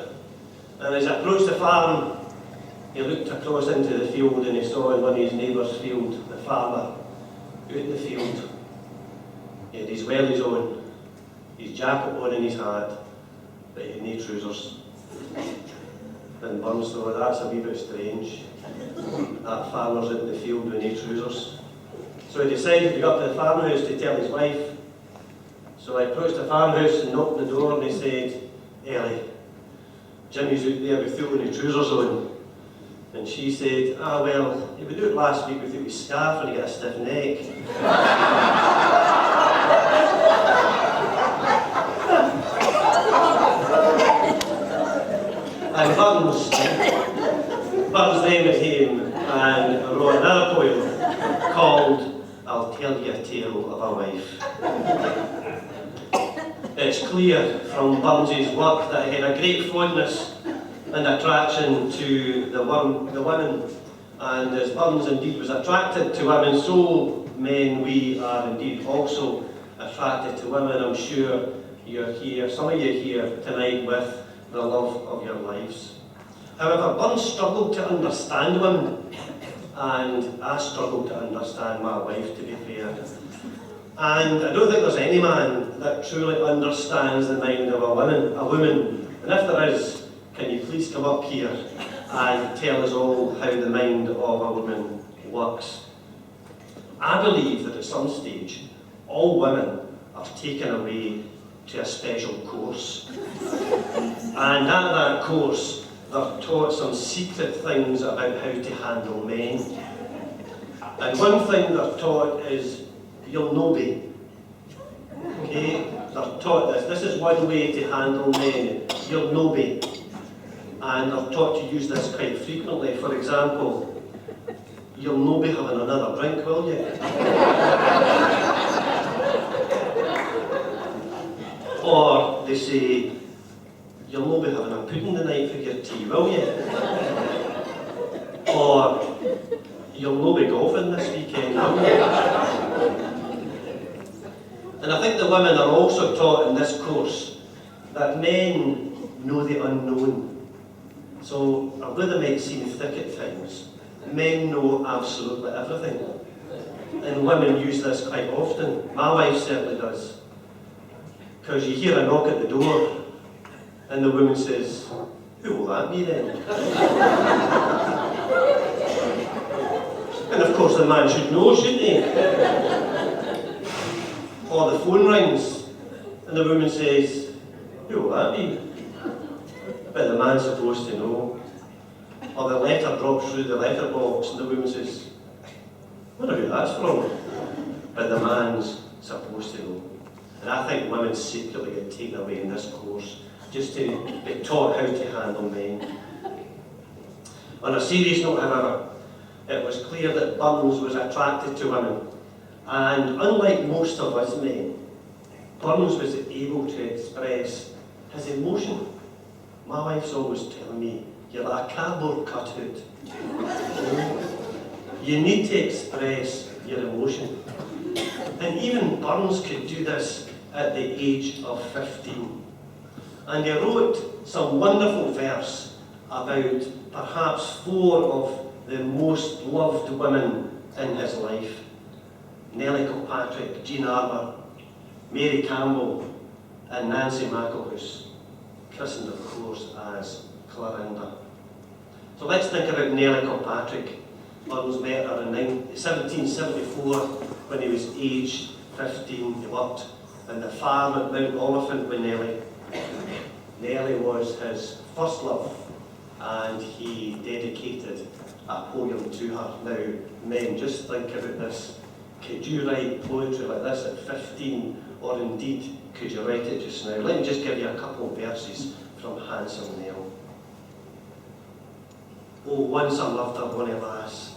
And as he approached the farm, he looked across into the field and he saw in one of his neighbour's field, the farmer, out in the field. He had his wellies on, his jacket on and his hat, but he had no trousers. And Burns thought, that's a wee bit strange. That farmer's out in the field with no trousers. So he decided to go up to the farmhouse to tell his wife. So I approached the farmhouse and knocked on the door and he said, "Ellie, Jimmy's out there with full no trousers on." And she said, "Ah well, he was out last week without his scarf and he got a stiff neck." And Burns then went home and wrote another poem called "I'll Tell You a Tale of a Wife." It's clear from Burns's work that he had a great fondness and attraction to the women, and as Burns indeed was attracted to women, so men we are indeed also attracted to women. I'm sure you're here, some of you here tonight with the love of your lives. However, Burns struggled to understand women, and I struggled to understand my wife, to be fair. And I don't think there's any man that truly understands the mind of a woman. And if there is, can you please come up here and tell us all how the mind of a woman works? I believe that at some stage, all women are taken away to a special course. And at that course, they're taught some secret things about how to handle men. And one thing they're taught is, you'll no be. Okay? They're taught this. This is one way to handle men. You'll no be. And they're taught to use this quite frequently. For example, you'll no be having another drink, will you? Or they say, you'll no be having a pudding tonight for your tea, will you? Or, you'll no be golfing this weekend, will you? And I think the women are also taught in this course that men know the unknown. So, although they might seem thick at times, men know absolutely everything. And women use this quite often. My wife certainly does. Because you hear a knock at the door, and the woman says, "Who will that be then?" And of course the man should know, shouldn't he? Or the phone rings, and the woman says, "Who will that be?" But the man's supposed to know. Or the letter drops through the letterbox, and the woman says, "I wonder who that's from." But the man's supposed to know. And I think women secretly get taken away in this course, just to be taught how to handle men. On a serious note, however, it was clear that Burns was attracted to women. And unlike most of us men, Burns was able to express his emotion. My wife's always telling me, you're like a cardboard cutout. You need to express your emotion. And even Burns could do this at the age of 15. And he wrote some wonderful verse about perhaps 4 of the most loved women in his life. Nellie Kilpatrick, Jean Armour, Mary Campbell and Nancy McElhouse, christened of course as Clarinda. So let's think about Nellie Kilpatrick. Burns met her in 1774 when he was aged 15. He worked in the farm at Mount Oliphant with Nellie. Nellie was his first love, and he dedicated a poem to her. Now, men, just think about this. Could you write poetry like this at 15, or indeed, could you write it just now? Let me just give you a couple of verses from Handsome Nell. Oh, once I loved a bonny lass,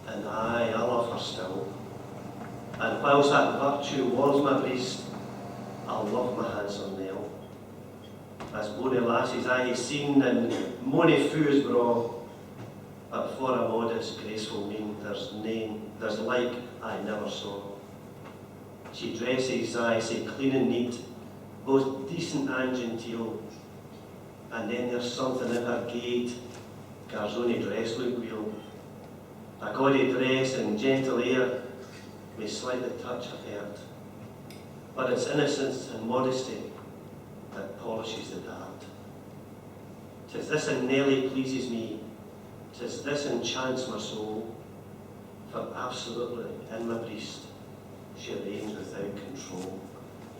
and I love her still. And whilst that virtue was my breast, I love my handsome Nell. As bonny lasses I hae seen in mony foo's braw, but for a modest, graceful mien, there's like I never saw. She dresses I say clean and neat, both decent and genteel, and then there's something in her gait, gars only dress look real. A gaudy dress and gentle air may slightly touch her heart, but it's innocence and modesty that polishes the dart. 'Tis this in Nellie pleases me, 'tis this enchants my soul, for absolutely in my breast she reigns without control.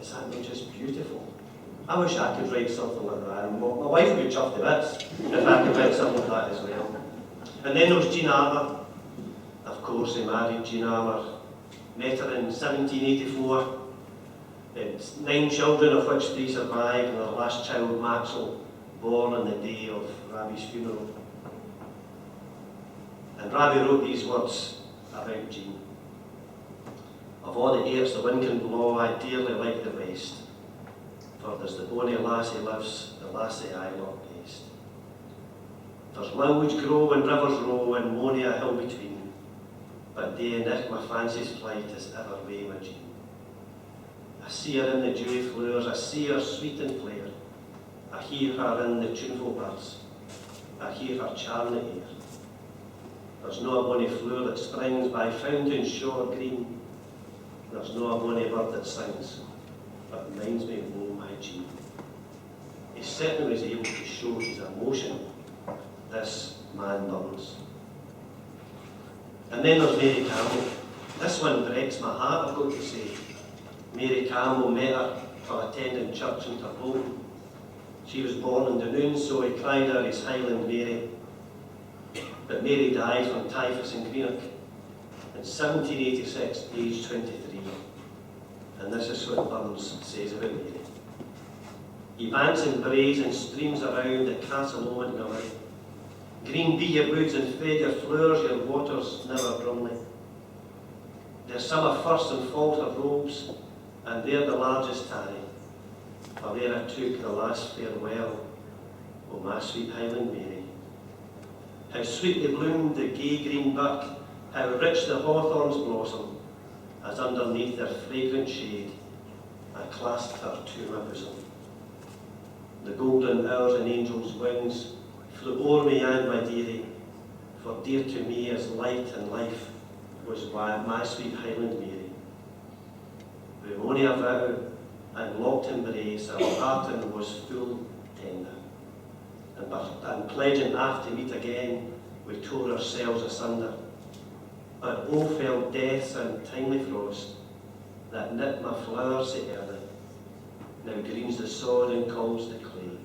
Is that not just beautiful? I wish I could write something like that. My wife would be chuffed to bits if I could write something like that as well. And then there was Jean Armour. Of course, he married Jean Armour. Met her in 1784. It's 9 children, of which 3 survived, and her last child, Maxwell, born on the day of Ravi's funeral. And Ravi wrote these words about Jean. Of all the airs the wind can blow, I dearly like the west. For there's the bonny lassie lives, the lassie I love best. There's lilies grow and rivers row, and mony a hill between. But day and night my fancy's flight is ever way my Jean. I see her in the dewy flowers, I see her sweet and fair. I hear her in the tuneful birds, I hear her charm the air. There's no a bonny flower that springs by fountain shore green. There's no a bonny bird that sings, but reminds me of my Jean. He certainly was able to show his emotion, this man Burns. And then there's Mary Campbell. This one breaks my heart, I've got to say. Mary Campbell met her while attending church in Terbolton. She was born in Dunoon, so he cried her his Highland Mary. But Mary died from typhus in Greenock in 1786, aged 23. And this is what Burns says about Mary. Ye banks and braes and streams around the castle o' Montgomery. Green be your woods and fair your flowers, your waters never drumly. Their summer first and fall her robes, and there the largest tarry. For there I took the last farewell, O my sweet Highland Mary. How sweetly bloomed the gay green buck, how rich the hawthorns blossom, as underneath their fragrant shade I clasped her to my bosom. The golden hours and angels' wings flew o'er me and my dearie, for dear to me as light and life was my sweet Highland Mary. With mony a vow and locked embrace, our parting was full tender. And pledging after to meet again, we tore ourselves asunder. But oh, fell death's untimely frost, that knit my flowers so early, now greens the sod and calls the clay,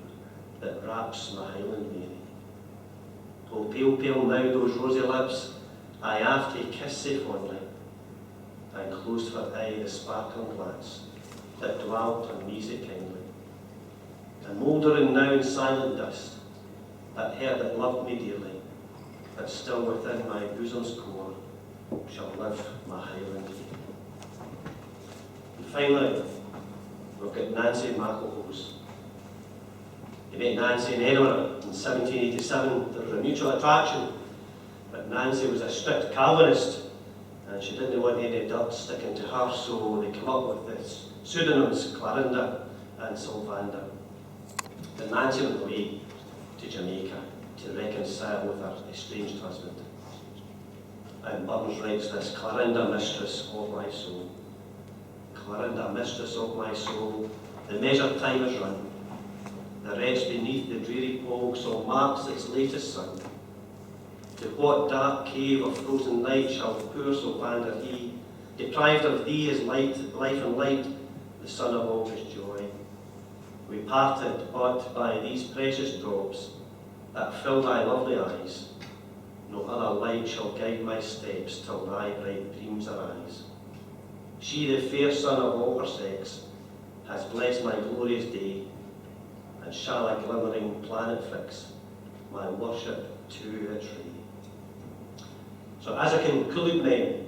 that wraps my Highland Mary. Oh, pale, pale now those rosy lips, I after kiss sae fondly, and closed for aye the sparkling glance, that dwelt on me so kindly. And mouldering now in silent dust, that hair that loved me dearly, but still within my bosom's core, shall live my Highland Mary. And finally, we've got Nancy McElhouse. He met Nancy in Edinburgh in 1787. There was a mutual attraction, but Nancy was a strict Calvinist and she didn't want any dirt sticking to her, so they came up with this pseudonyms Clarinda and Sylvander. But Nancy went away to Jamaica to reconcile with her estranged husband. And Burns writes this: Clarinda, mistress of my soul. Clarinda, mistress of my soul, the measured time is run. The wretch beneath the dreary pall so marks its latest sun. To what dark cave of frozen night shall poor Sylvander he, deprived of thee his light, life and light, the sun of all his joy? We parted but by these precious drops that fill thy lovely eyes. No other light shall guide my steps till thy bright beams arise. She, the fair sun of all her sex, has blessed my glorious day, and shall a glimmering planet fix my worship to its ray. So as I conclude then,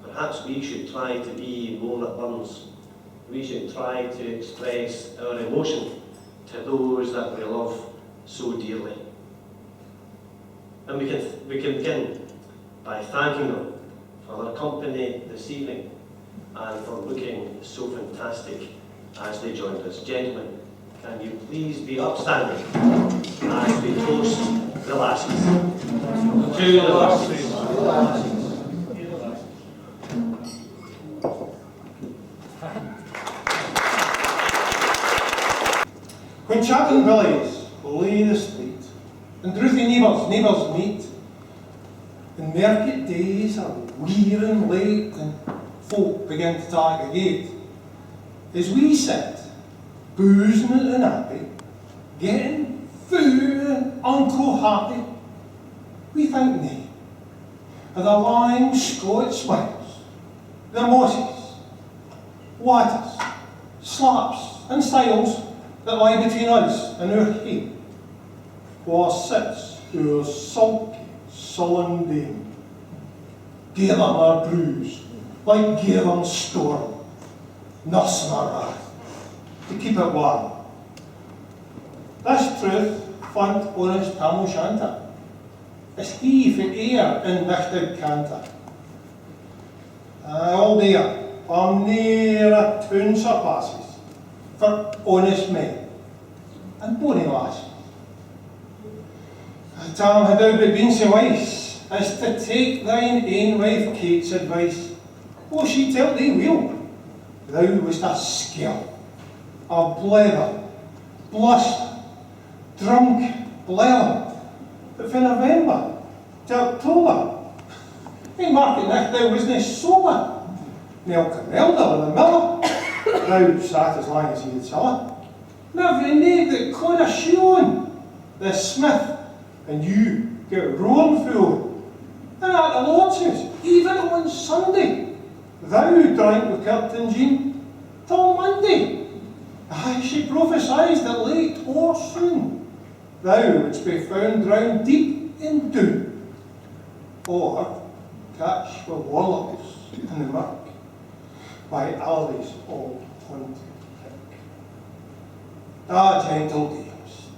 perhaps we should try to be more at Burns. We should try to express our emotion to those that we love so dearly. And we can begin by thanking them for their company this evening and for looking so fantastic as they joined us. Gentlemen, can you please be upstanding as we toast the lassies? To the lassies. When Chapman Billies lay the street, and drouthy neighbours meet, and market days are weir and late, and folk begin to talk agate, as we sit, boozing and happy, getting fou and unco happy, we think nae of the lying Scotch smiles, the mosses, waters, slaps and styles that lie between us and our hate, where sits our sulky, sullen dame, gathering our brews like gathering storm, nursing our wrath to keep it warm. This truth fund honest Tam O'Shanta, is he for air in wichtig canta. All there are near a town surpasses for honest men and bonny lasses. Tam had thou but been so wise as to take thine ain wife Kate's advice. Oh, she tell thee well, thou wast a skill, a blether, bluster, drunk, blether, but for November to October, in market night thou wasna sober. Malcolm Elder the miller, thou sat as long as he had saw. Never naig that caught a shoe on, the smith, and you get roan full. And at the Lord's house, even on Sunday, thou drank with Captain Jean till Monday. Aye, she prophesied that late or soon thou wouldst be found drowned deep in doom, or catch the warlocks in the murk by Ali's old haunted kick. Ah, gentle dames,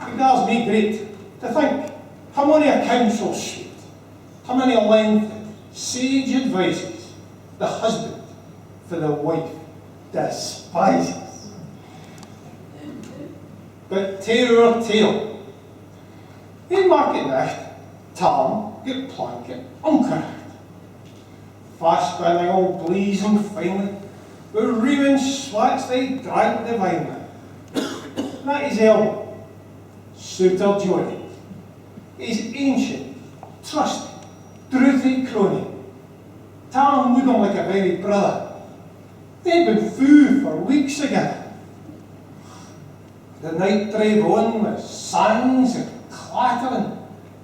it does me great to think how many a counsel sweet, how many lengthy, sage advices the husband for the wife despises. But to our tale. In market night, Tam get planket uncorrect. Fast spinning old blazing finely, with reaming swats they drank divinely. That is elbow, Suitor Johnny, his ancient, trusty, drouthy crony. Tam would him like a very brother. They'd been fou for weeks together. The night drive on with songs and clattering,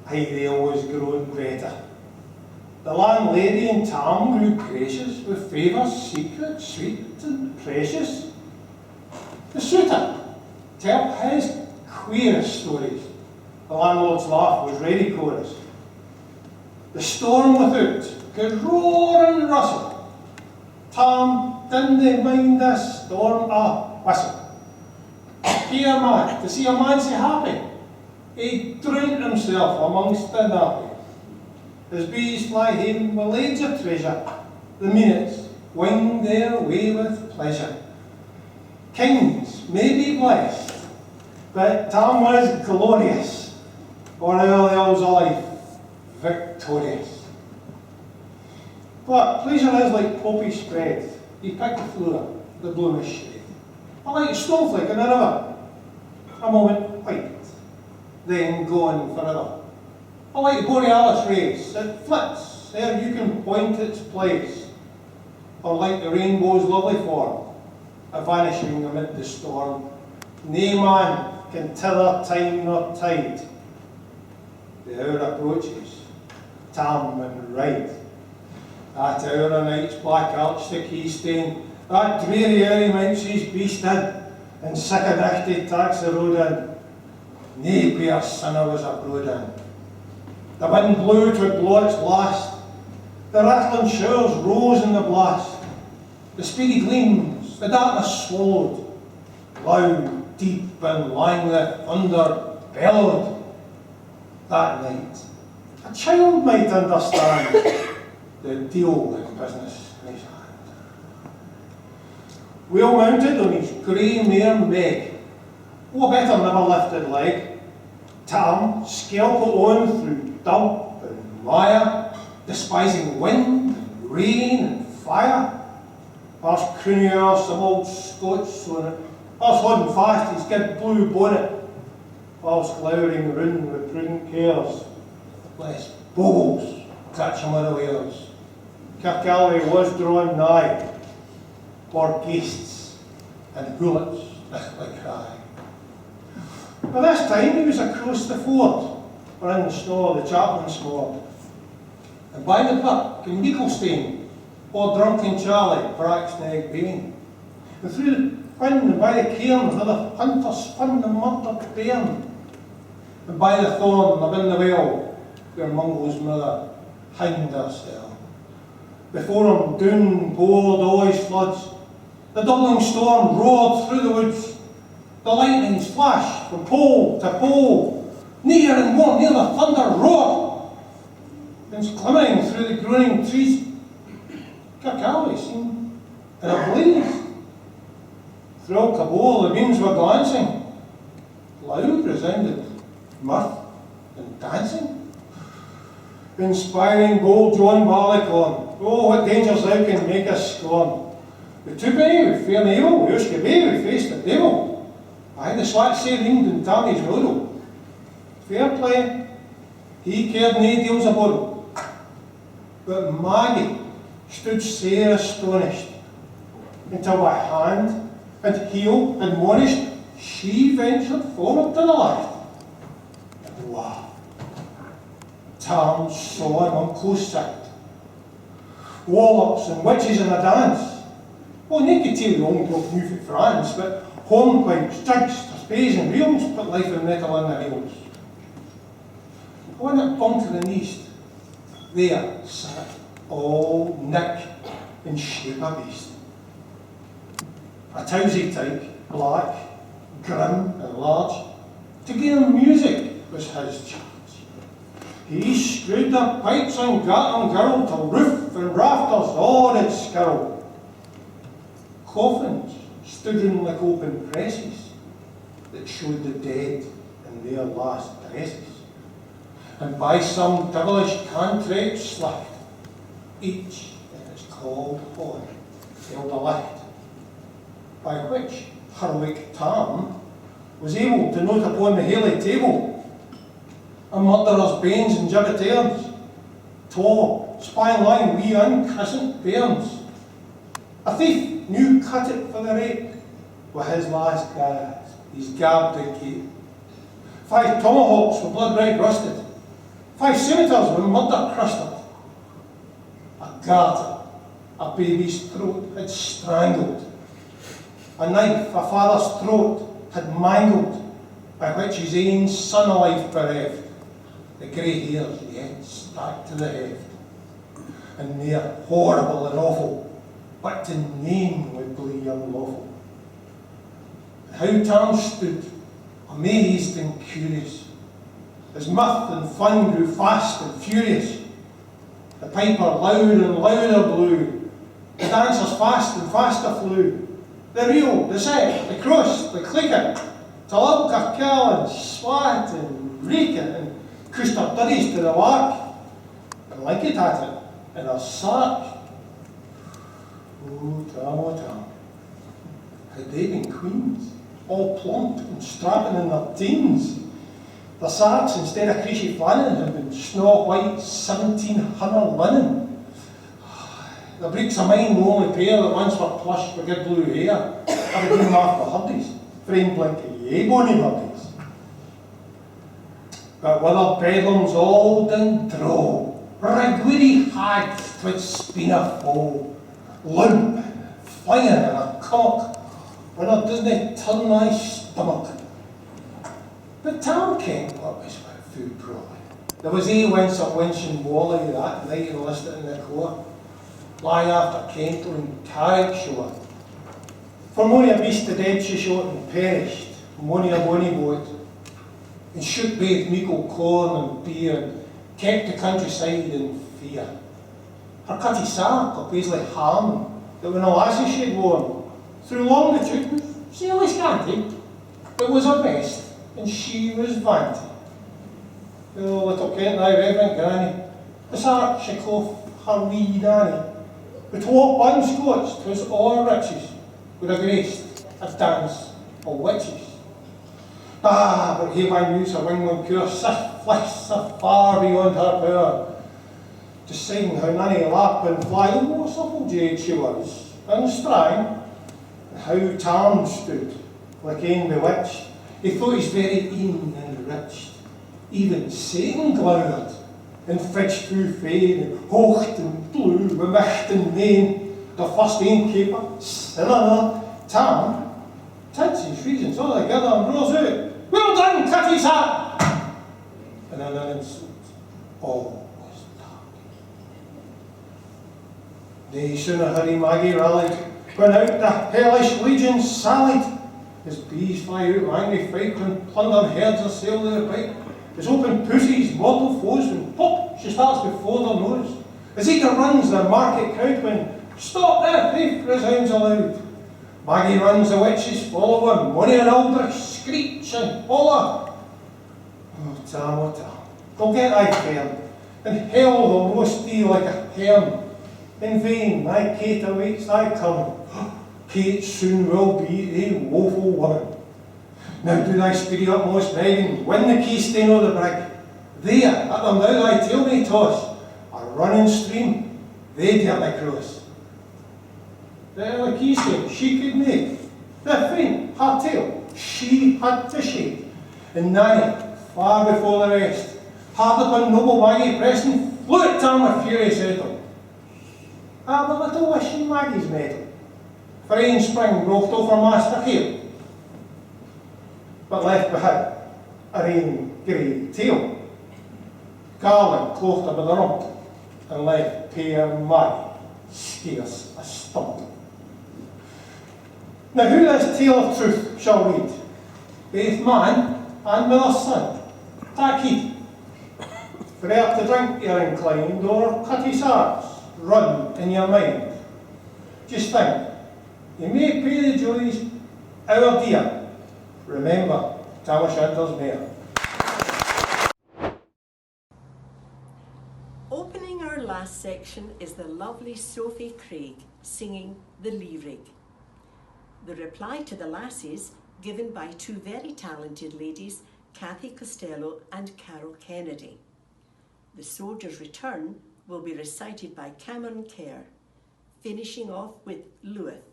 aye, they always grown better. The landlady and Tam grew gracious with favours secret, sweet and precious. The suitor tell his queerest stories. The landlord's laugh was ready chorus. The storm without could roar and rustle. Tam didn't mind the storm a whistle. care, man, to see a man so happy. He drowned himself amongst the nappy. His bees fly home with loads of treasure. The minutes wind their way with pleasure. Kings may be blessed, but Tam was glorious, or our elves alive, victorious. But pleasure is like poppy spread. You pick the floor, the bloom is shade. I like a snowflake in the river, a moment white, then gone forever. I like the borealis rays, it flits ere you can point its place, or like the rainbow's lovely form, a vanishing amid the storm. Nae man can tether time nor tide. The hour approaches, tam and right. That hour o' night's black arch the key stain, that dreary hour mounts his beast in, and sick a nicht he tacks the road in. Nae poor sinner was abroad in. The wind blew to blow its last, the rattling showers rose in the blast, the speedy gleams, the darkness swallowed, loud, deep, and lang the thunder bellowed. That night, a child might understand the deal in business in his hand. Well mounted on his grey mare Meg, oh better never lifted leg, Tam scalpel on through dump and mire, despising wind and rain and fire. There's Crunier, some old Scotch sonnet, there's holding fast his good blue bonnet, there's glowering round with prudent cares, lest bubbles touch him unawares. Kirkcaldy was drawn nigh, for ghasts and bullets thickly cry. By this time he was across the ford, or in the snow the chaplain's moored, and by the brook in Beaglestane, or drunken Charlie Braxneg Bane, and through the wind and by the cairn where the hunters fun the murdered bairn, and by the thorn up in the well where Mungo's mother hanged herself. Before him down poured all his floods, the doubling storm roared through the woods, the lightnings flashed from pole to pole, near and more near the thunder roared, and glimmering through the groaning trees, Kirkcaldy seemed in a blaze. Throughout Cabol the beams were glancing, loud resounded mirth and dancing. Inspiring bold John Barleycorn, oh what dangers thou can make us scorn. With two penny, with fair and evil, with Uske Bay, we faced the devil. I the swat say ringed in Tammy's rodel. Fair play, he cared nae deals a borrow. But Maggie stood sair astonished, until by hand and heel admonished, she ventured forward to the left. And wow, Tam saw him on close sight. Wallops and witches in a dance. Oh, nae could tell the old dog knew for France, but hornpipes, jigs, spays and reels put life and metal in their heels. When it bumped to the east, there sat all Nick in shape a beast. A towsy type, black, grim and large, to give him music was his charge. He screwed the pipes and gat and girl till roof and rafters all did skirl. Coffins stood in like open presses that showed the dead in their last dresses, and by some devilish cantrip slight, each in its cold horn held a light, by which heroic Tam was able to note upon the Haley table a murderer's banes and jibbeterns, tall, spine-line, wee uncrescent bairns. A thief new cut it for the rape, with his last gasp, his gabbed and cape. 5 tomahawks were blood red rusted, 5 scimitars were murder crusted. A garter a baby's throat had strangled, a knife a father's throat had mangled, by which his ain son alive bereft, the grey hairs yet stacked to the heft, and near horrible and awful, but to name would be unlawful. How Tam stood, amazed and curious, as mirth and fun grew fast and furious. The piper loud and louder blew, the dancers fast and faster flew. The reel, the set, the cross, the clicker, to Lilka, Cal and Swat and Rika and Custer Durries to the lark, and like it at it in a sark. Oh Tam, had they been queens, all plump and strapping in their teens? The sarks, instead of creasy flannin, had been snow white 1700 linen. The breeks of mine were only pair that once were plush with good blue hair, had been after hurdies, framed like ye bonny birdies. But with her bedlams old and droll, rigweedy hags twixt spina foe, limp and flinging in her cock, when her doesn't turn my stomach. But Tam kent what was with food probably. There was once a wench in Wally that night enlisted in the Corps, lie after Kental and Carrick shore. For mony a beast the dead she shot and perished, mony a bonny boat, and shook baith meikle corn and beer, and kept the countryside in fear. Her cutty sark or paisley ham, that when a lassie she'd worn, through longitude was sairly scanty, but was her best, and she was vanity. Oh, little kent thy reverend granny, the sark she cloth her wee nanny, but what one Scots 'twas all her riches, with a grace, a dance, of witches. Ah, but he I knew her wingling pure, so flesh, so far beyond her power, to sing how nanny lap and fly, oh, supple jade she was, and strang, and how Tam stood, like ane bewitched. He thought he's very e'en enriched, even Satan glowered, and fetched through fade, and hocht and blue, with micht and main, the first innkeeper, sinner, Tam, tids his reasons all together and roars out, well done, Cutty's hat! And in an instant, all was dark. Nay sooner had he Maggie rallied, when out the hellish legions sallied. His bees fly out with angry fright when plundering herds assail their bite. His open pussies, mortal foes, and pop, she starts before their nose. As eager runs the market crowd when, stop there, thief, resounds aloud. Maggie runs, the witches follow him, mony an aldrich screech and holler. Oh Tam, go get thy cairn, and hell will roast thee like a hern. In vain thy Kate awaits thy coming. Kate soon will be a woeful woman. Now do thy speedy utmost begging, win the keystane o' the brig. There, at them now thy tail may toss, a running stream, they dare thy cross. There the keystane she could make, the fin, her tail, she had to shake. And Nanny, far before the rest, hard upon noble Maggie pressing, flew at Tam with furious ettle. Ah, the little wishing Maggie's metal, for ain spring broke over master heel, but left behind a rain grey tail. Garland clothed her with a rump, and left Pear Maggie scarce a stump. Now who this tale of truth shall read, both man and miller's son, tak heed, for ere to drink you're inclined, or cutty sarks run in your mind. Just think, you may pay the joys our dear. Remember, Tam O'Shanter's mare. Opening our last section is the lovely Sophie Craig singing The Lee Rig. The reply to the lassies given by two very talented ladies, Cathy Costello and Carol Kennedy. The Soldier's Return will be recited by Cameron Kerr, finishing off with Lewith,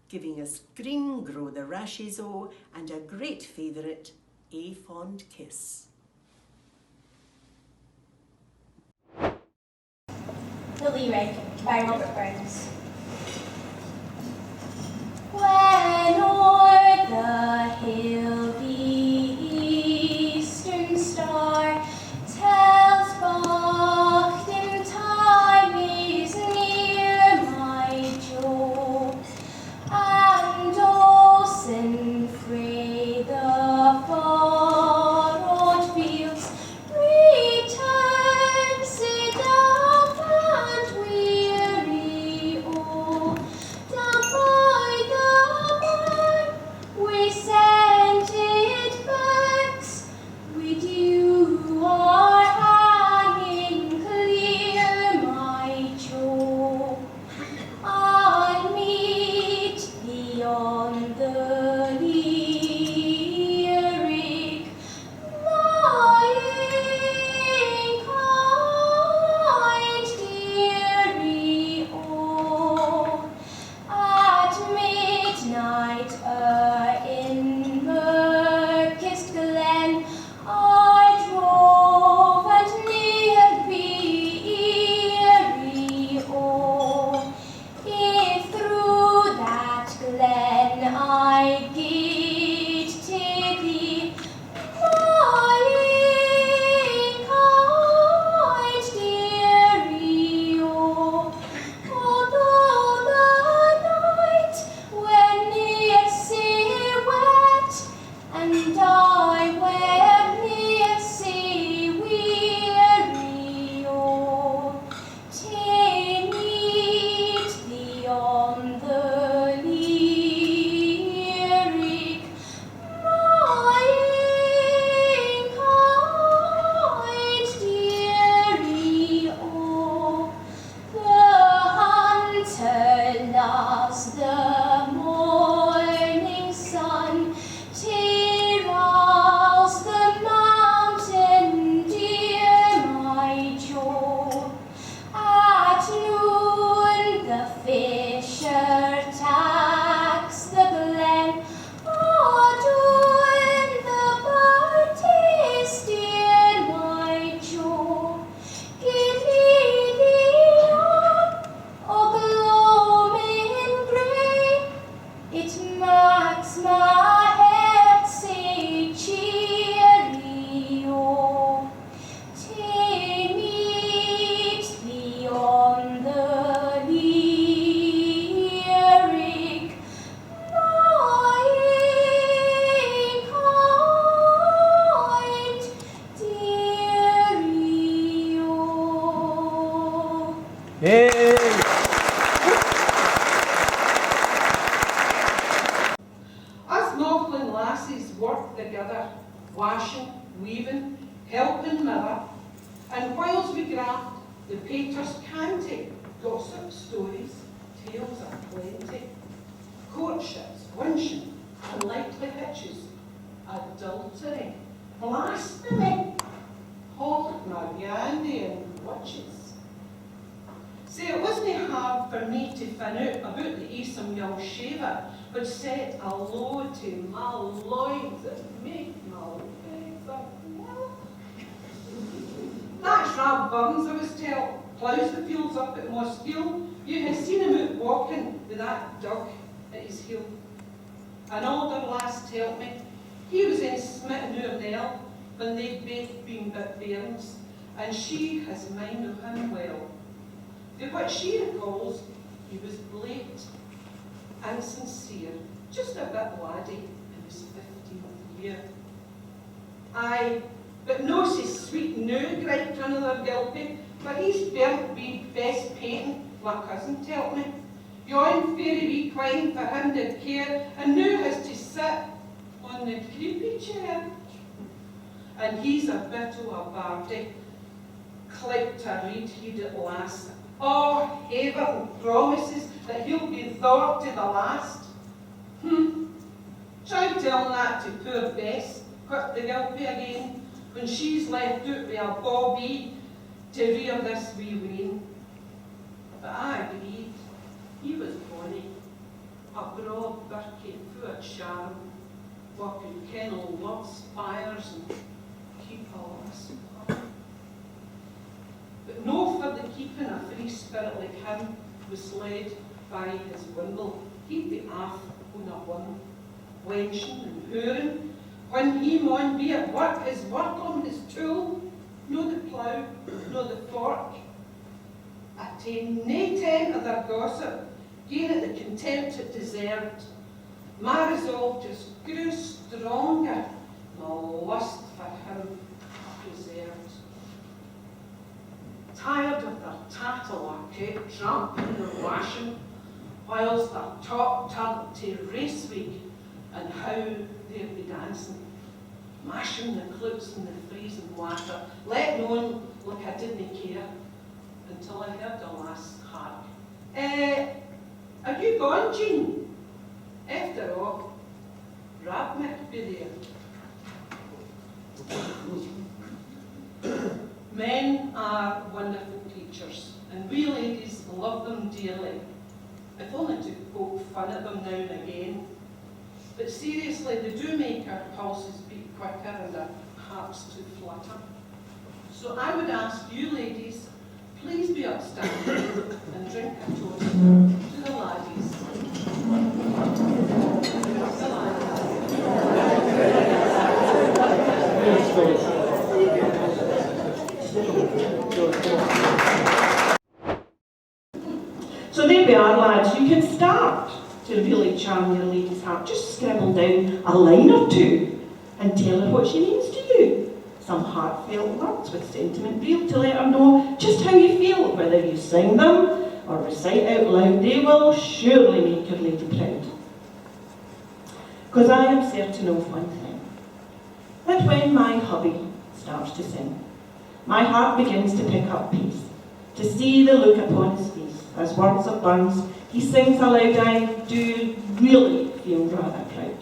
giving us Green Grow the Rashes O and a great favourite, A Fond Kiss. The Lee Rig by Robert Burns. When o'er the hill the eastern star tells Bogdan time is near, my Jo, and Olsen free Us Northland lassies work together, washing, weaving, helping mother, and whilst we graft, the pater's canty, gossip stories, tales are plenty, courtships, winching, unlikely hitches, adultery, blasphemy, Hall Marianne and witches. See, it wasn't hard for me to find out about the awesome young shaver, which said a load to my loins and make my legs up. That's Rab Burns, I was told, ploughs the fields up at Mossgiel. You had seen him out walking with that dog at his heel. An older lass told me he was in Smitten Nell when they'd both been bit bairns, and she has mind of him well. For what she recalls, he was late and sincere, just a bit laddie in his 15th year. Aye, but no so sweet now, griped another gilpie, but he's burnt wee best painting, my cousin told me. Yon fairy wee quine for him did care, and now has to sit on the creepy chair. And he's a bit o' a bardie, clipped to read he'd at last. Oh, heaven promises that he'll be thought to the last. Try telling that to poor Bess, quipped the gilpie again, when she's left out with a bobby to rear this wee wean. But I agreed, he was bonny, a broad birkie full of charm, walking kennel lots fires and keep a lass apart. But no for the keeping a free spirit like him was led by his wimble. He'd be off on a one, wenching and hooring, when he maun be at work, his work on his tool, no the plough, no the fork. Attain nae tent of their gossip, gain at the contempt it deserved. My resolve just grew stronger, my lust for him preserved. Tired of their tattle, I kept tramping and washing, whilst their talk turned to race week and how they'd be dancing, mashing the clouts in the freezing water, letting on like I didn't care, until I heard the last hark. Are you gone, Jean? After all, Rab might be there. Men are wonderful creatures, and we ladies love them dearly, if only to poke fun at them now and again. But seriously, they do make our pulses beat quicker and our hearts to flutter. So I would ask you ladies, please be upstanding and drink a toast to the laddies. So there we are, lads. You can start to really charm your lady's heart. Just scribble down a line or two and tell her what she means to you. Some heartfelt words with sentiment real to let her know just how you feel. Whether you sing them or recite out loud, they will surely make your lady proud. Because I am certain of one thing, that when my hubby starts to sing, my heart begins to pick up pace, to see the look upon his face. As words of Burns, he sings aloud, I do really feel rather proud.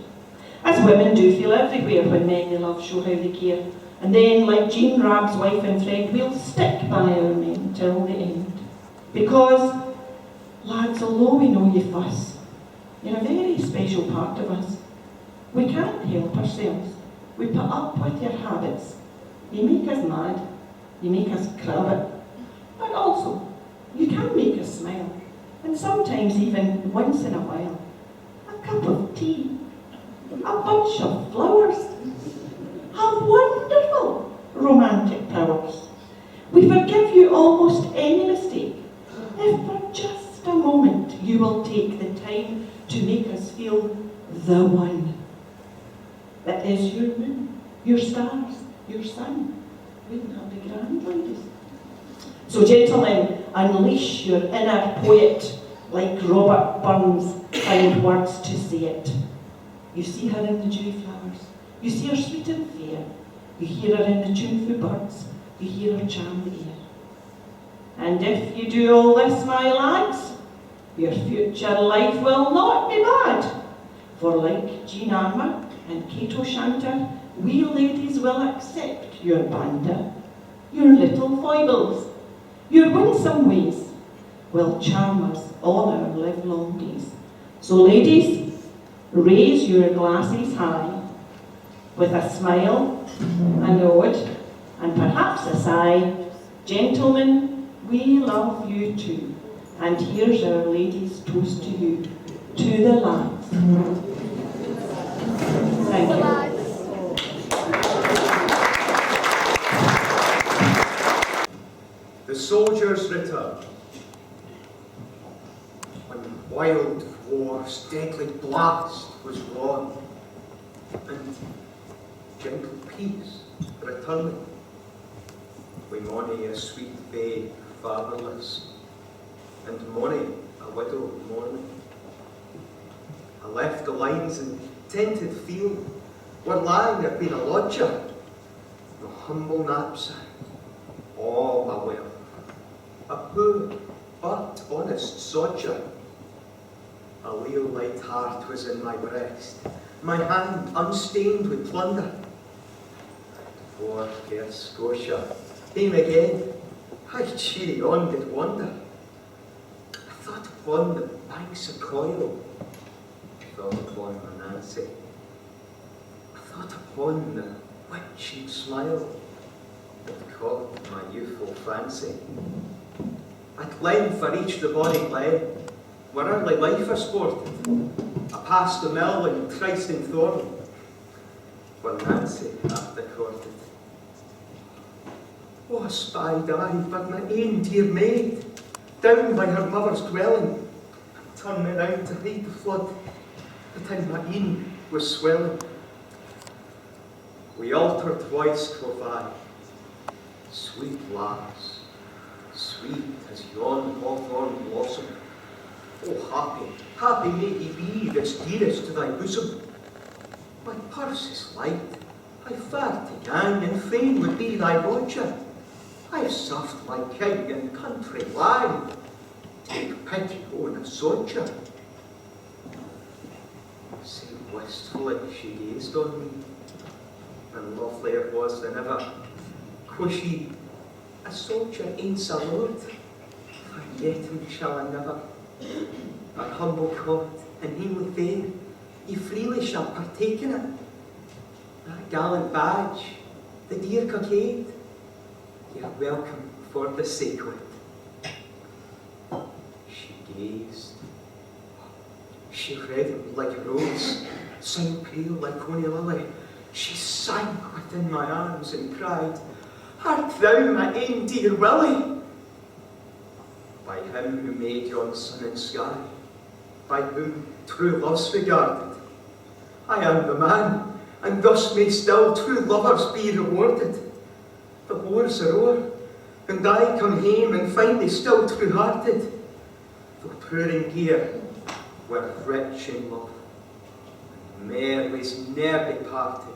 As women do feel everywhere when men they love show how they care. And then, like Jean Rab's wife and friend, we'll stick by our men till the end. Because, lads, although we know you fuss, you're a very special part of us. We can't help ourselves. We put up with your habits. You make us mad. You make us crab it. But also, you can make us smile. And sometimes even once in a while, a cup of tea, a bunch of flowers, have wonderful romantic powers. We forgive you almost any mistake if for just a moment you will take the time to make us feel the one. That is your moon, your stars, your sun. Wouldn't that be grand, ladies? So gentlemen, unleash your inner poet like Robert Burns found words to say it. You see her in the dewy flowers, you see her sweet and fair, you hear her in the tuneful birds, you hear her charm the air. And if you do all this, my lads, your future life will not be bad. For like Jean Armour and Kate O'Shanter, we ladies will accept your banter, your little foibles, your winsome ways will charm us all our livelong days. So ladies, raise your glasses high, with a smile, a nod, and perhaps a sigh. Gentlemen, we love you too, and here's our ladies' toast to you, to the lads. Thank you. The soldiers return. When wild war's deadly blast was won, and gentle peace returning, we mony a sweet babe fatherless, and mony a widow mourning. I left the lines in tented field, where lying had been a lodger, no humble knapsack, all my wealth, a poor but honest sodger. A leal light heart was in my breast, my hand unstained with plunder. For fair Scotia came again, I cheery on did wander. I thought upon the banks of Coyle, thought upon my Nancy. I thought upon the witching smile that caught my youthful fancy. At length I reached the bonny glen, where early life I sported. I passed the mill and Christ in Thorn, where Nancy after courted. Oh, I spied I but my ain dear maid, down by her mother's dwelling, and turned me round to hide the flood that in my een was swelling. With altered voice quoth I, sweet lass, sweet as yon hawthorn blossom, oh happy, happy may ye be that's dearest to thy bosom. My purse is light, I fare to gang, and fain would be thy lodger. I have served my king and country lang, take pity on a soldger. So wistfully she gazed on me, and lovelier was than ever. Quoth she, a soldier ain't so lord, forget him shall I never. Our humble court and homely fare, ye freely shall partake in it. That gallant badge, the dear cockade, ye are welcome for the sake of it. She gazed, she reddened like a rose, sun pale like honey lily. She sank within my arms and cried, art thou my ain dear Willie? By him who made yon sun and sky, by whom true love's regarded, I am the man, and thus may still true lovers be rewarded. The wars are o'er, and I come hame and find thee still true-hearted, though poor in gear, were rich in love, and merries ne'er departed.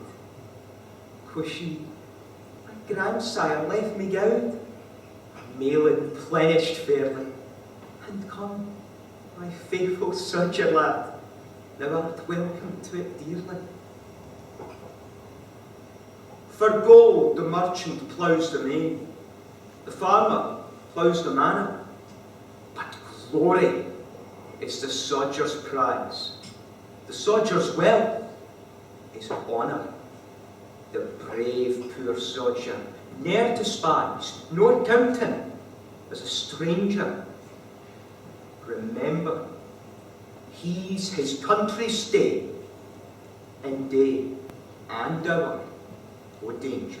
Quoth she, my grandsire left me goud, meal and plenished fairly, and come, my faithful soldier lad, thou art welcome to it dearly. For gold the merchant ploughs the main, the farmer ploughs the manor, but glory is the soldier's prize. The soldier's wealth is honour. The brave poor soldier, ne'er despised nor counted as a stranger. Remember, he's his country's stay, in day and hour o' danger.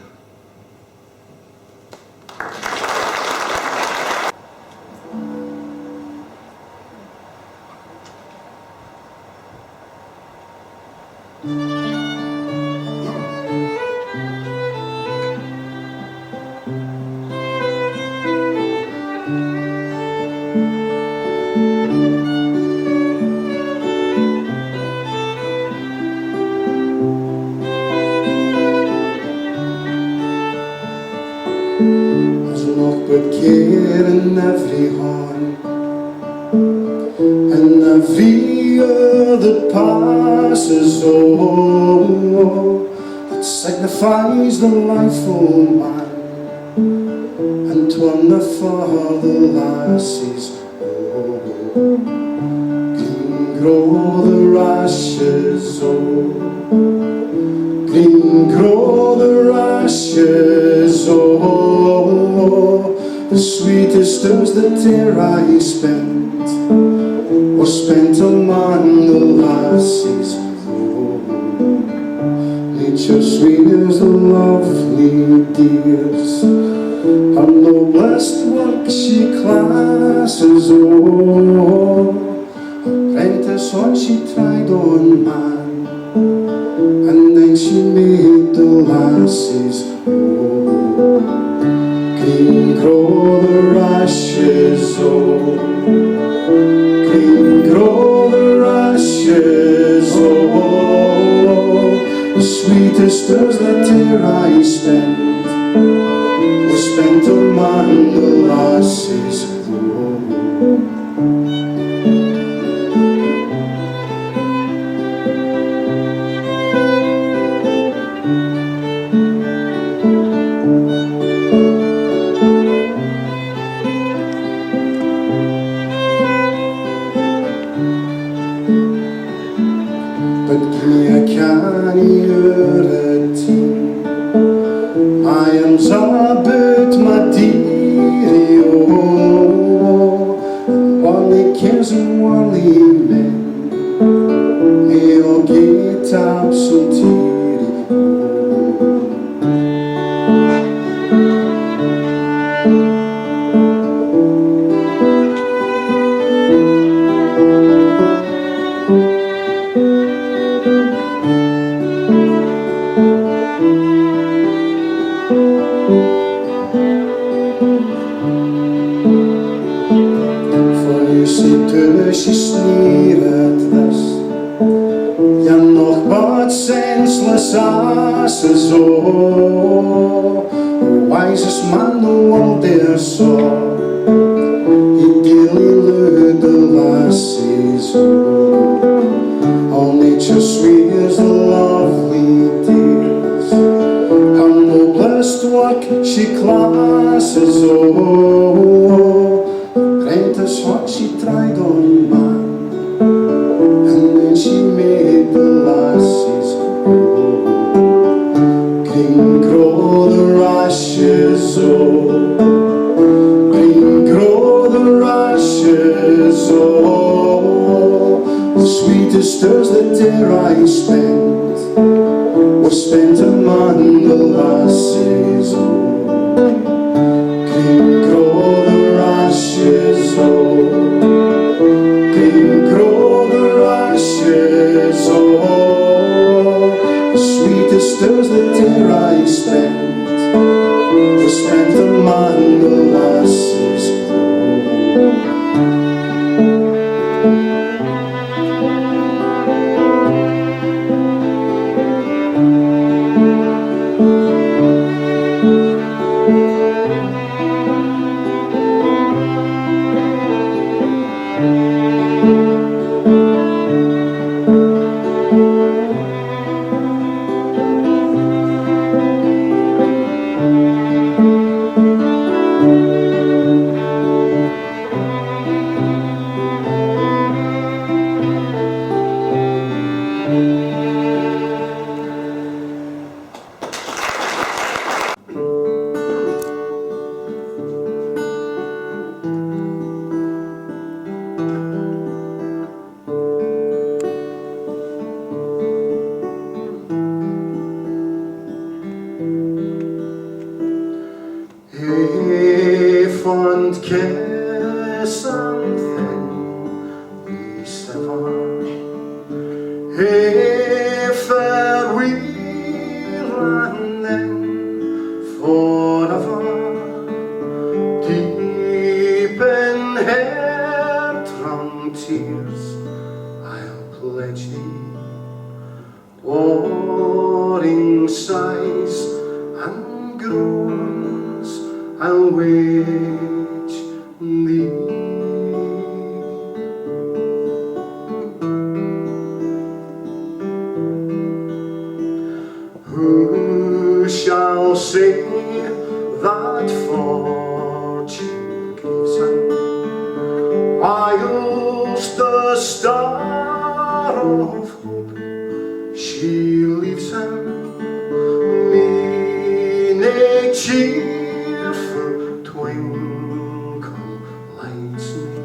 There's naught but care in every horn, and every year that passes, oh, that signifies the life of man, and 'twana for the lassies, oh, green grow the rashes, oh, green grow the rashes, oh, the sweetest years that e'er I spent were spent among the lassies, oh, nature's sweet as the lovely dears, her noblest work she classes, oh, apprentice what she tried on man, and then she made the lassies, oh, green grow the rashes, oh, green grow the rashes, oh, the sweetest years that e'er I spent were spent among the lassies, oh. But give me a cannier a tea, my arms about my dearie, oh, and Wally cares and Wally men, may all get absentee, oh. For you see, she sneer at this, you're noch but senseless asses, oh, the wisest man the world e'er saw, he dearly lured the lassies, oh, all nature sweet as the lovely dears, her noblest work she classes, oh, apprentice what she tried on man, and then she made the lassies, oh, green grow the rashes, oh, green grow the rashes, oh, the sweetest years that e'er I spent were spent among the lassies, oh, green grow the rashes, oh, green grow the rashes, oh, the sweetest years that e'er I spent were spent among the lassies, oh. Hey, fond kiss and then we sever. Hey, farewell and then forever. Deep in heart-wrung tears I'll pledge thee, warring sighs and groans I'll wait thee. Who shall say that fortune gives him, whilst the star of hope she leaves him? Many cheerful twinkle lights me,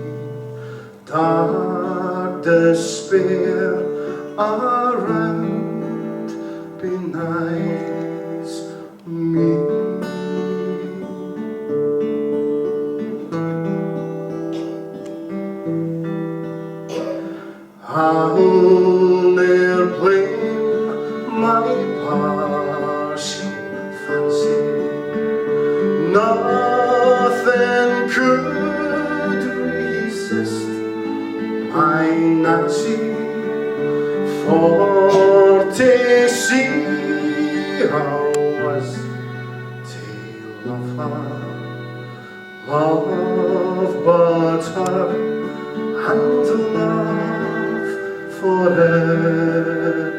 dark despair around benighs me. I'll ne'er blame my partial fancy, nothing could resist my Nancy, for to see her was to love her, love but her, and love forever.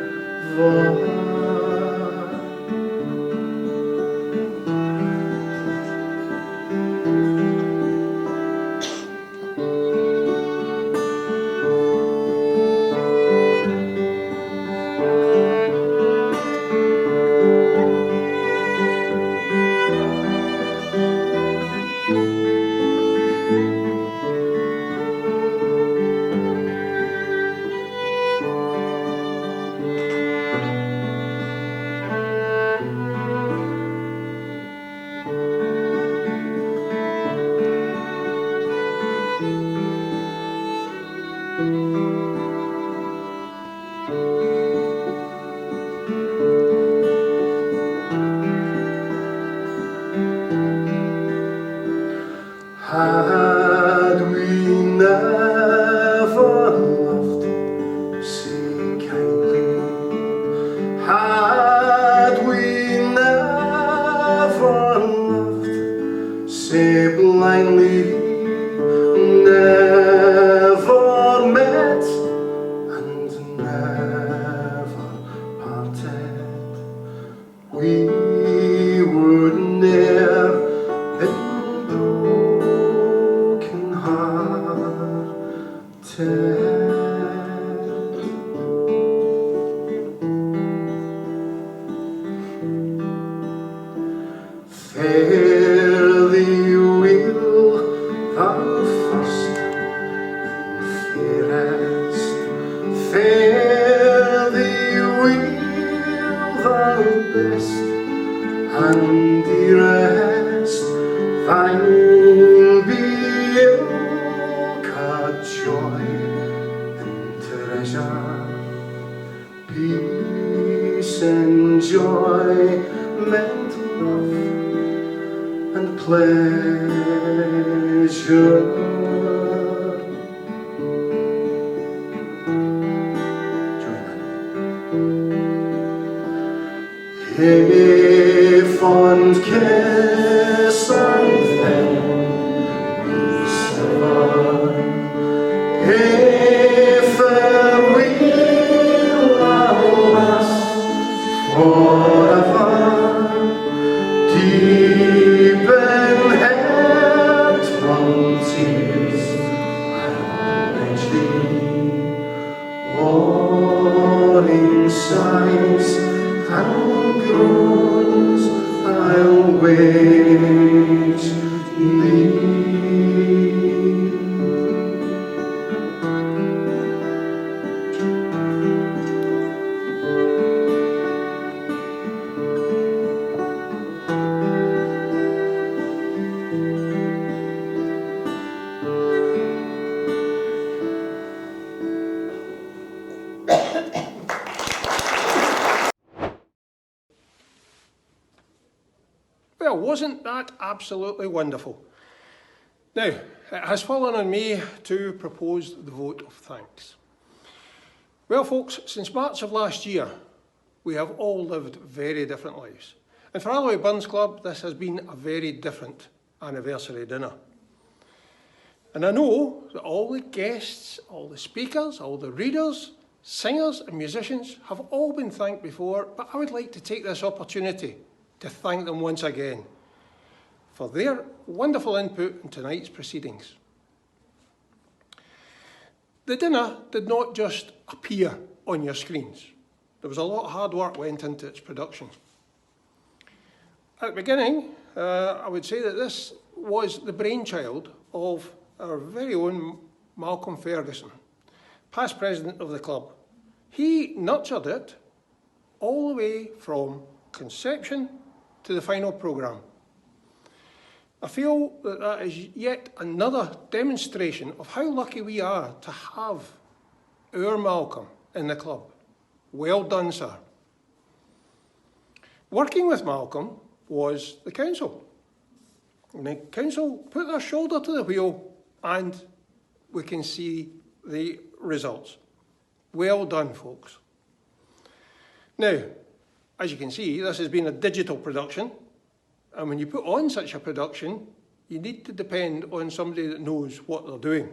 Had we never loved so kindly, had we never loved so blindly, never met and never parted, we would ne'er been broken hearted. Fare thee well, thou first and fairest, fare thee well, thou best and dearest, thine be ilka joy and treasure, peace and joy, meant love and pleasure. Hey, fond kiss and then we sever. Hey, farewell, alas, forever. Deep in heart-wrung tears I'll pledge thee, warning sighs and groans I'll wait thee. Well, wasn't that absolutely wonderful? Now, it has fallen on me to propose the vote of thanks. Well, folks, since March of last year, we have all lived very different lives. And for Alloway Burns Club, this has been a very different anniversary dinner. And I know that all the guests, all the speakers, all the readers, singers and musicians have all been thanked before, but I would like to take this opportunity to thank them once again for their wonderful input in tonight's proceedings. The dinner did not just appear on your screens. There was a lot of hard work went into its production. At the beginning, I would say that this was the brainchild of our very own Malcolm Ferguson, past president of the club. He nurtured it all the way from conception to the final programme. I feel that that is yet another demonstration of how lucky we are to have our Malcolm in the club. Well done, sir. Working with Malcolm was the council. And the council put their shoulder to the wheel and we can see the results. Well done, folks. Now, as you can see, this has been a digital production, and when you put on such a production, you need to depend on somebody that knows what they're doing.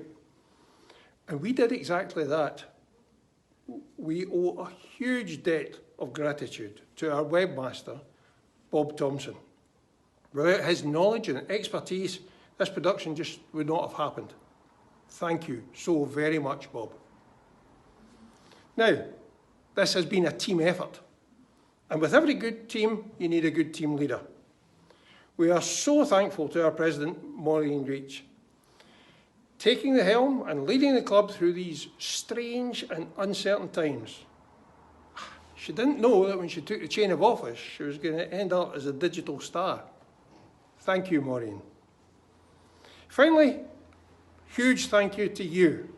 And we did exactly that. We owe a huge debt of gratitude to our webmaster, Bob Thompson. Without his knowledge and expertise, this production just would not have happened. Thank you so very much, Bob. Now, this has been a team effort. And with every good team, you need a good team leader. We are so thankful to our president, Maureen Reach, taking the helm and leading the club through these strange and uncertain times. She didn't know that when she took the chain of office, she was going to end up as a digital star. Thank you, Maureen. Finally, huge thank you to you,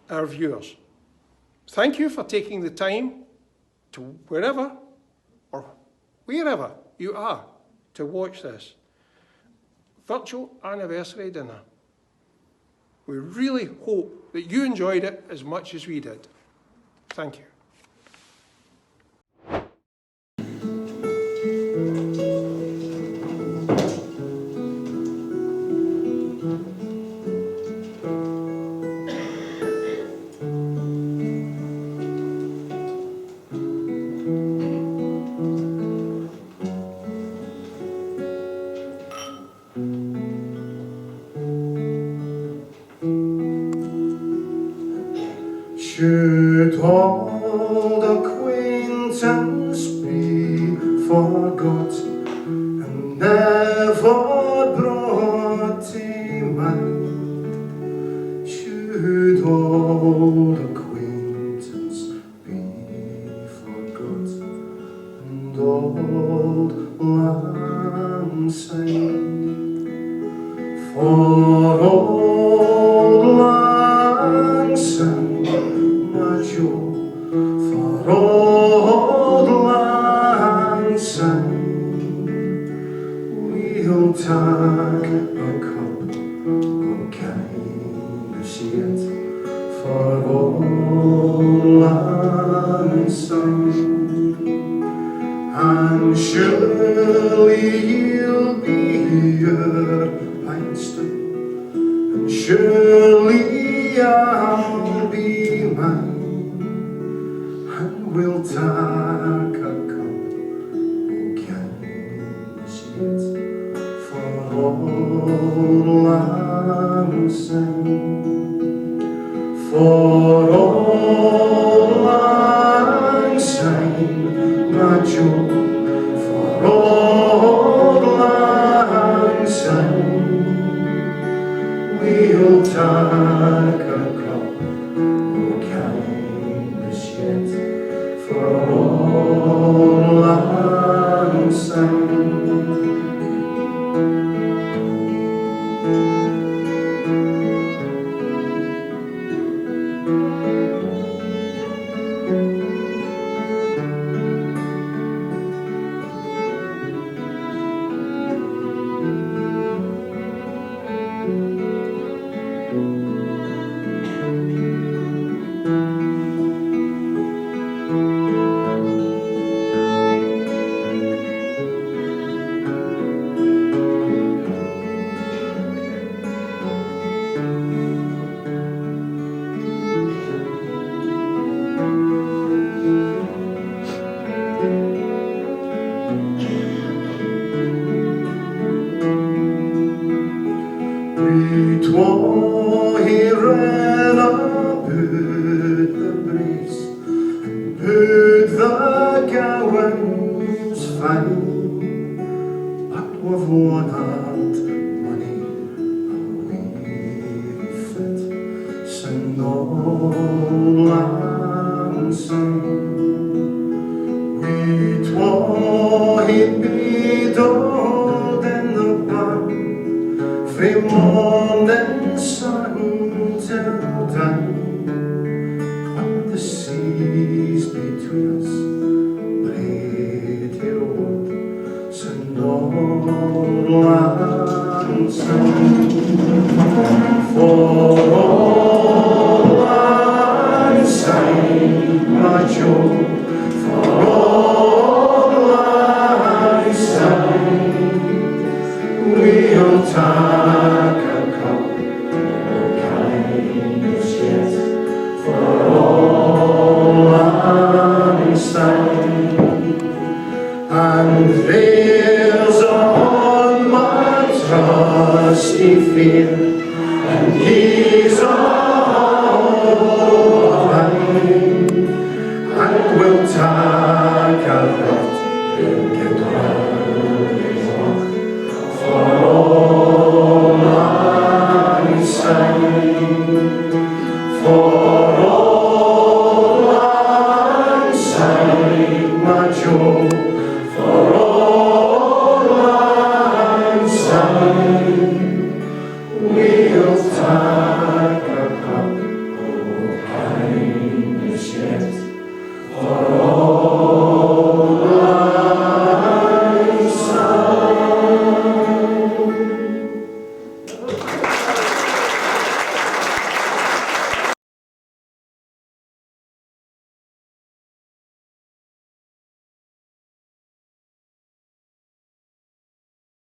our viewers. Thank you for taking the time to wherever or wherever you are to watch this virtual anniversary dinner. We really hope that you enjoyed it as much as we did. Thank you. Should old acquaintance be forgot and never brought to mind? Should old acquaintance be forgot and old lang syne? For old lang syne, for old lang syne, we'll take a cup of kindness yet. For old lang syne, and surely he'll be your Einstein, and surely I'll be mine. We'll take a cup of kindness yet. For old lang syne, for old lang syne, my Joe. For old lang syne, we'll take a cup of kindness yet. For old lang syne. twa he ran about the braes, and put the gowans fine, but we've wanted money a wee fit, sing all and sing. We twa he bid all in the barn, frae morning sun till down, but the seas between us pretty old, sing all and sing. For all and sing, my Joe, for all and sing, we'll take a cup of kindness yet, for all and sing. And there's on my trusty fear, and he's all mine, and we'll take a lot, get well, for all I'm saying, for all I'm saying, my Joe, for all I'm saying, we'll take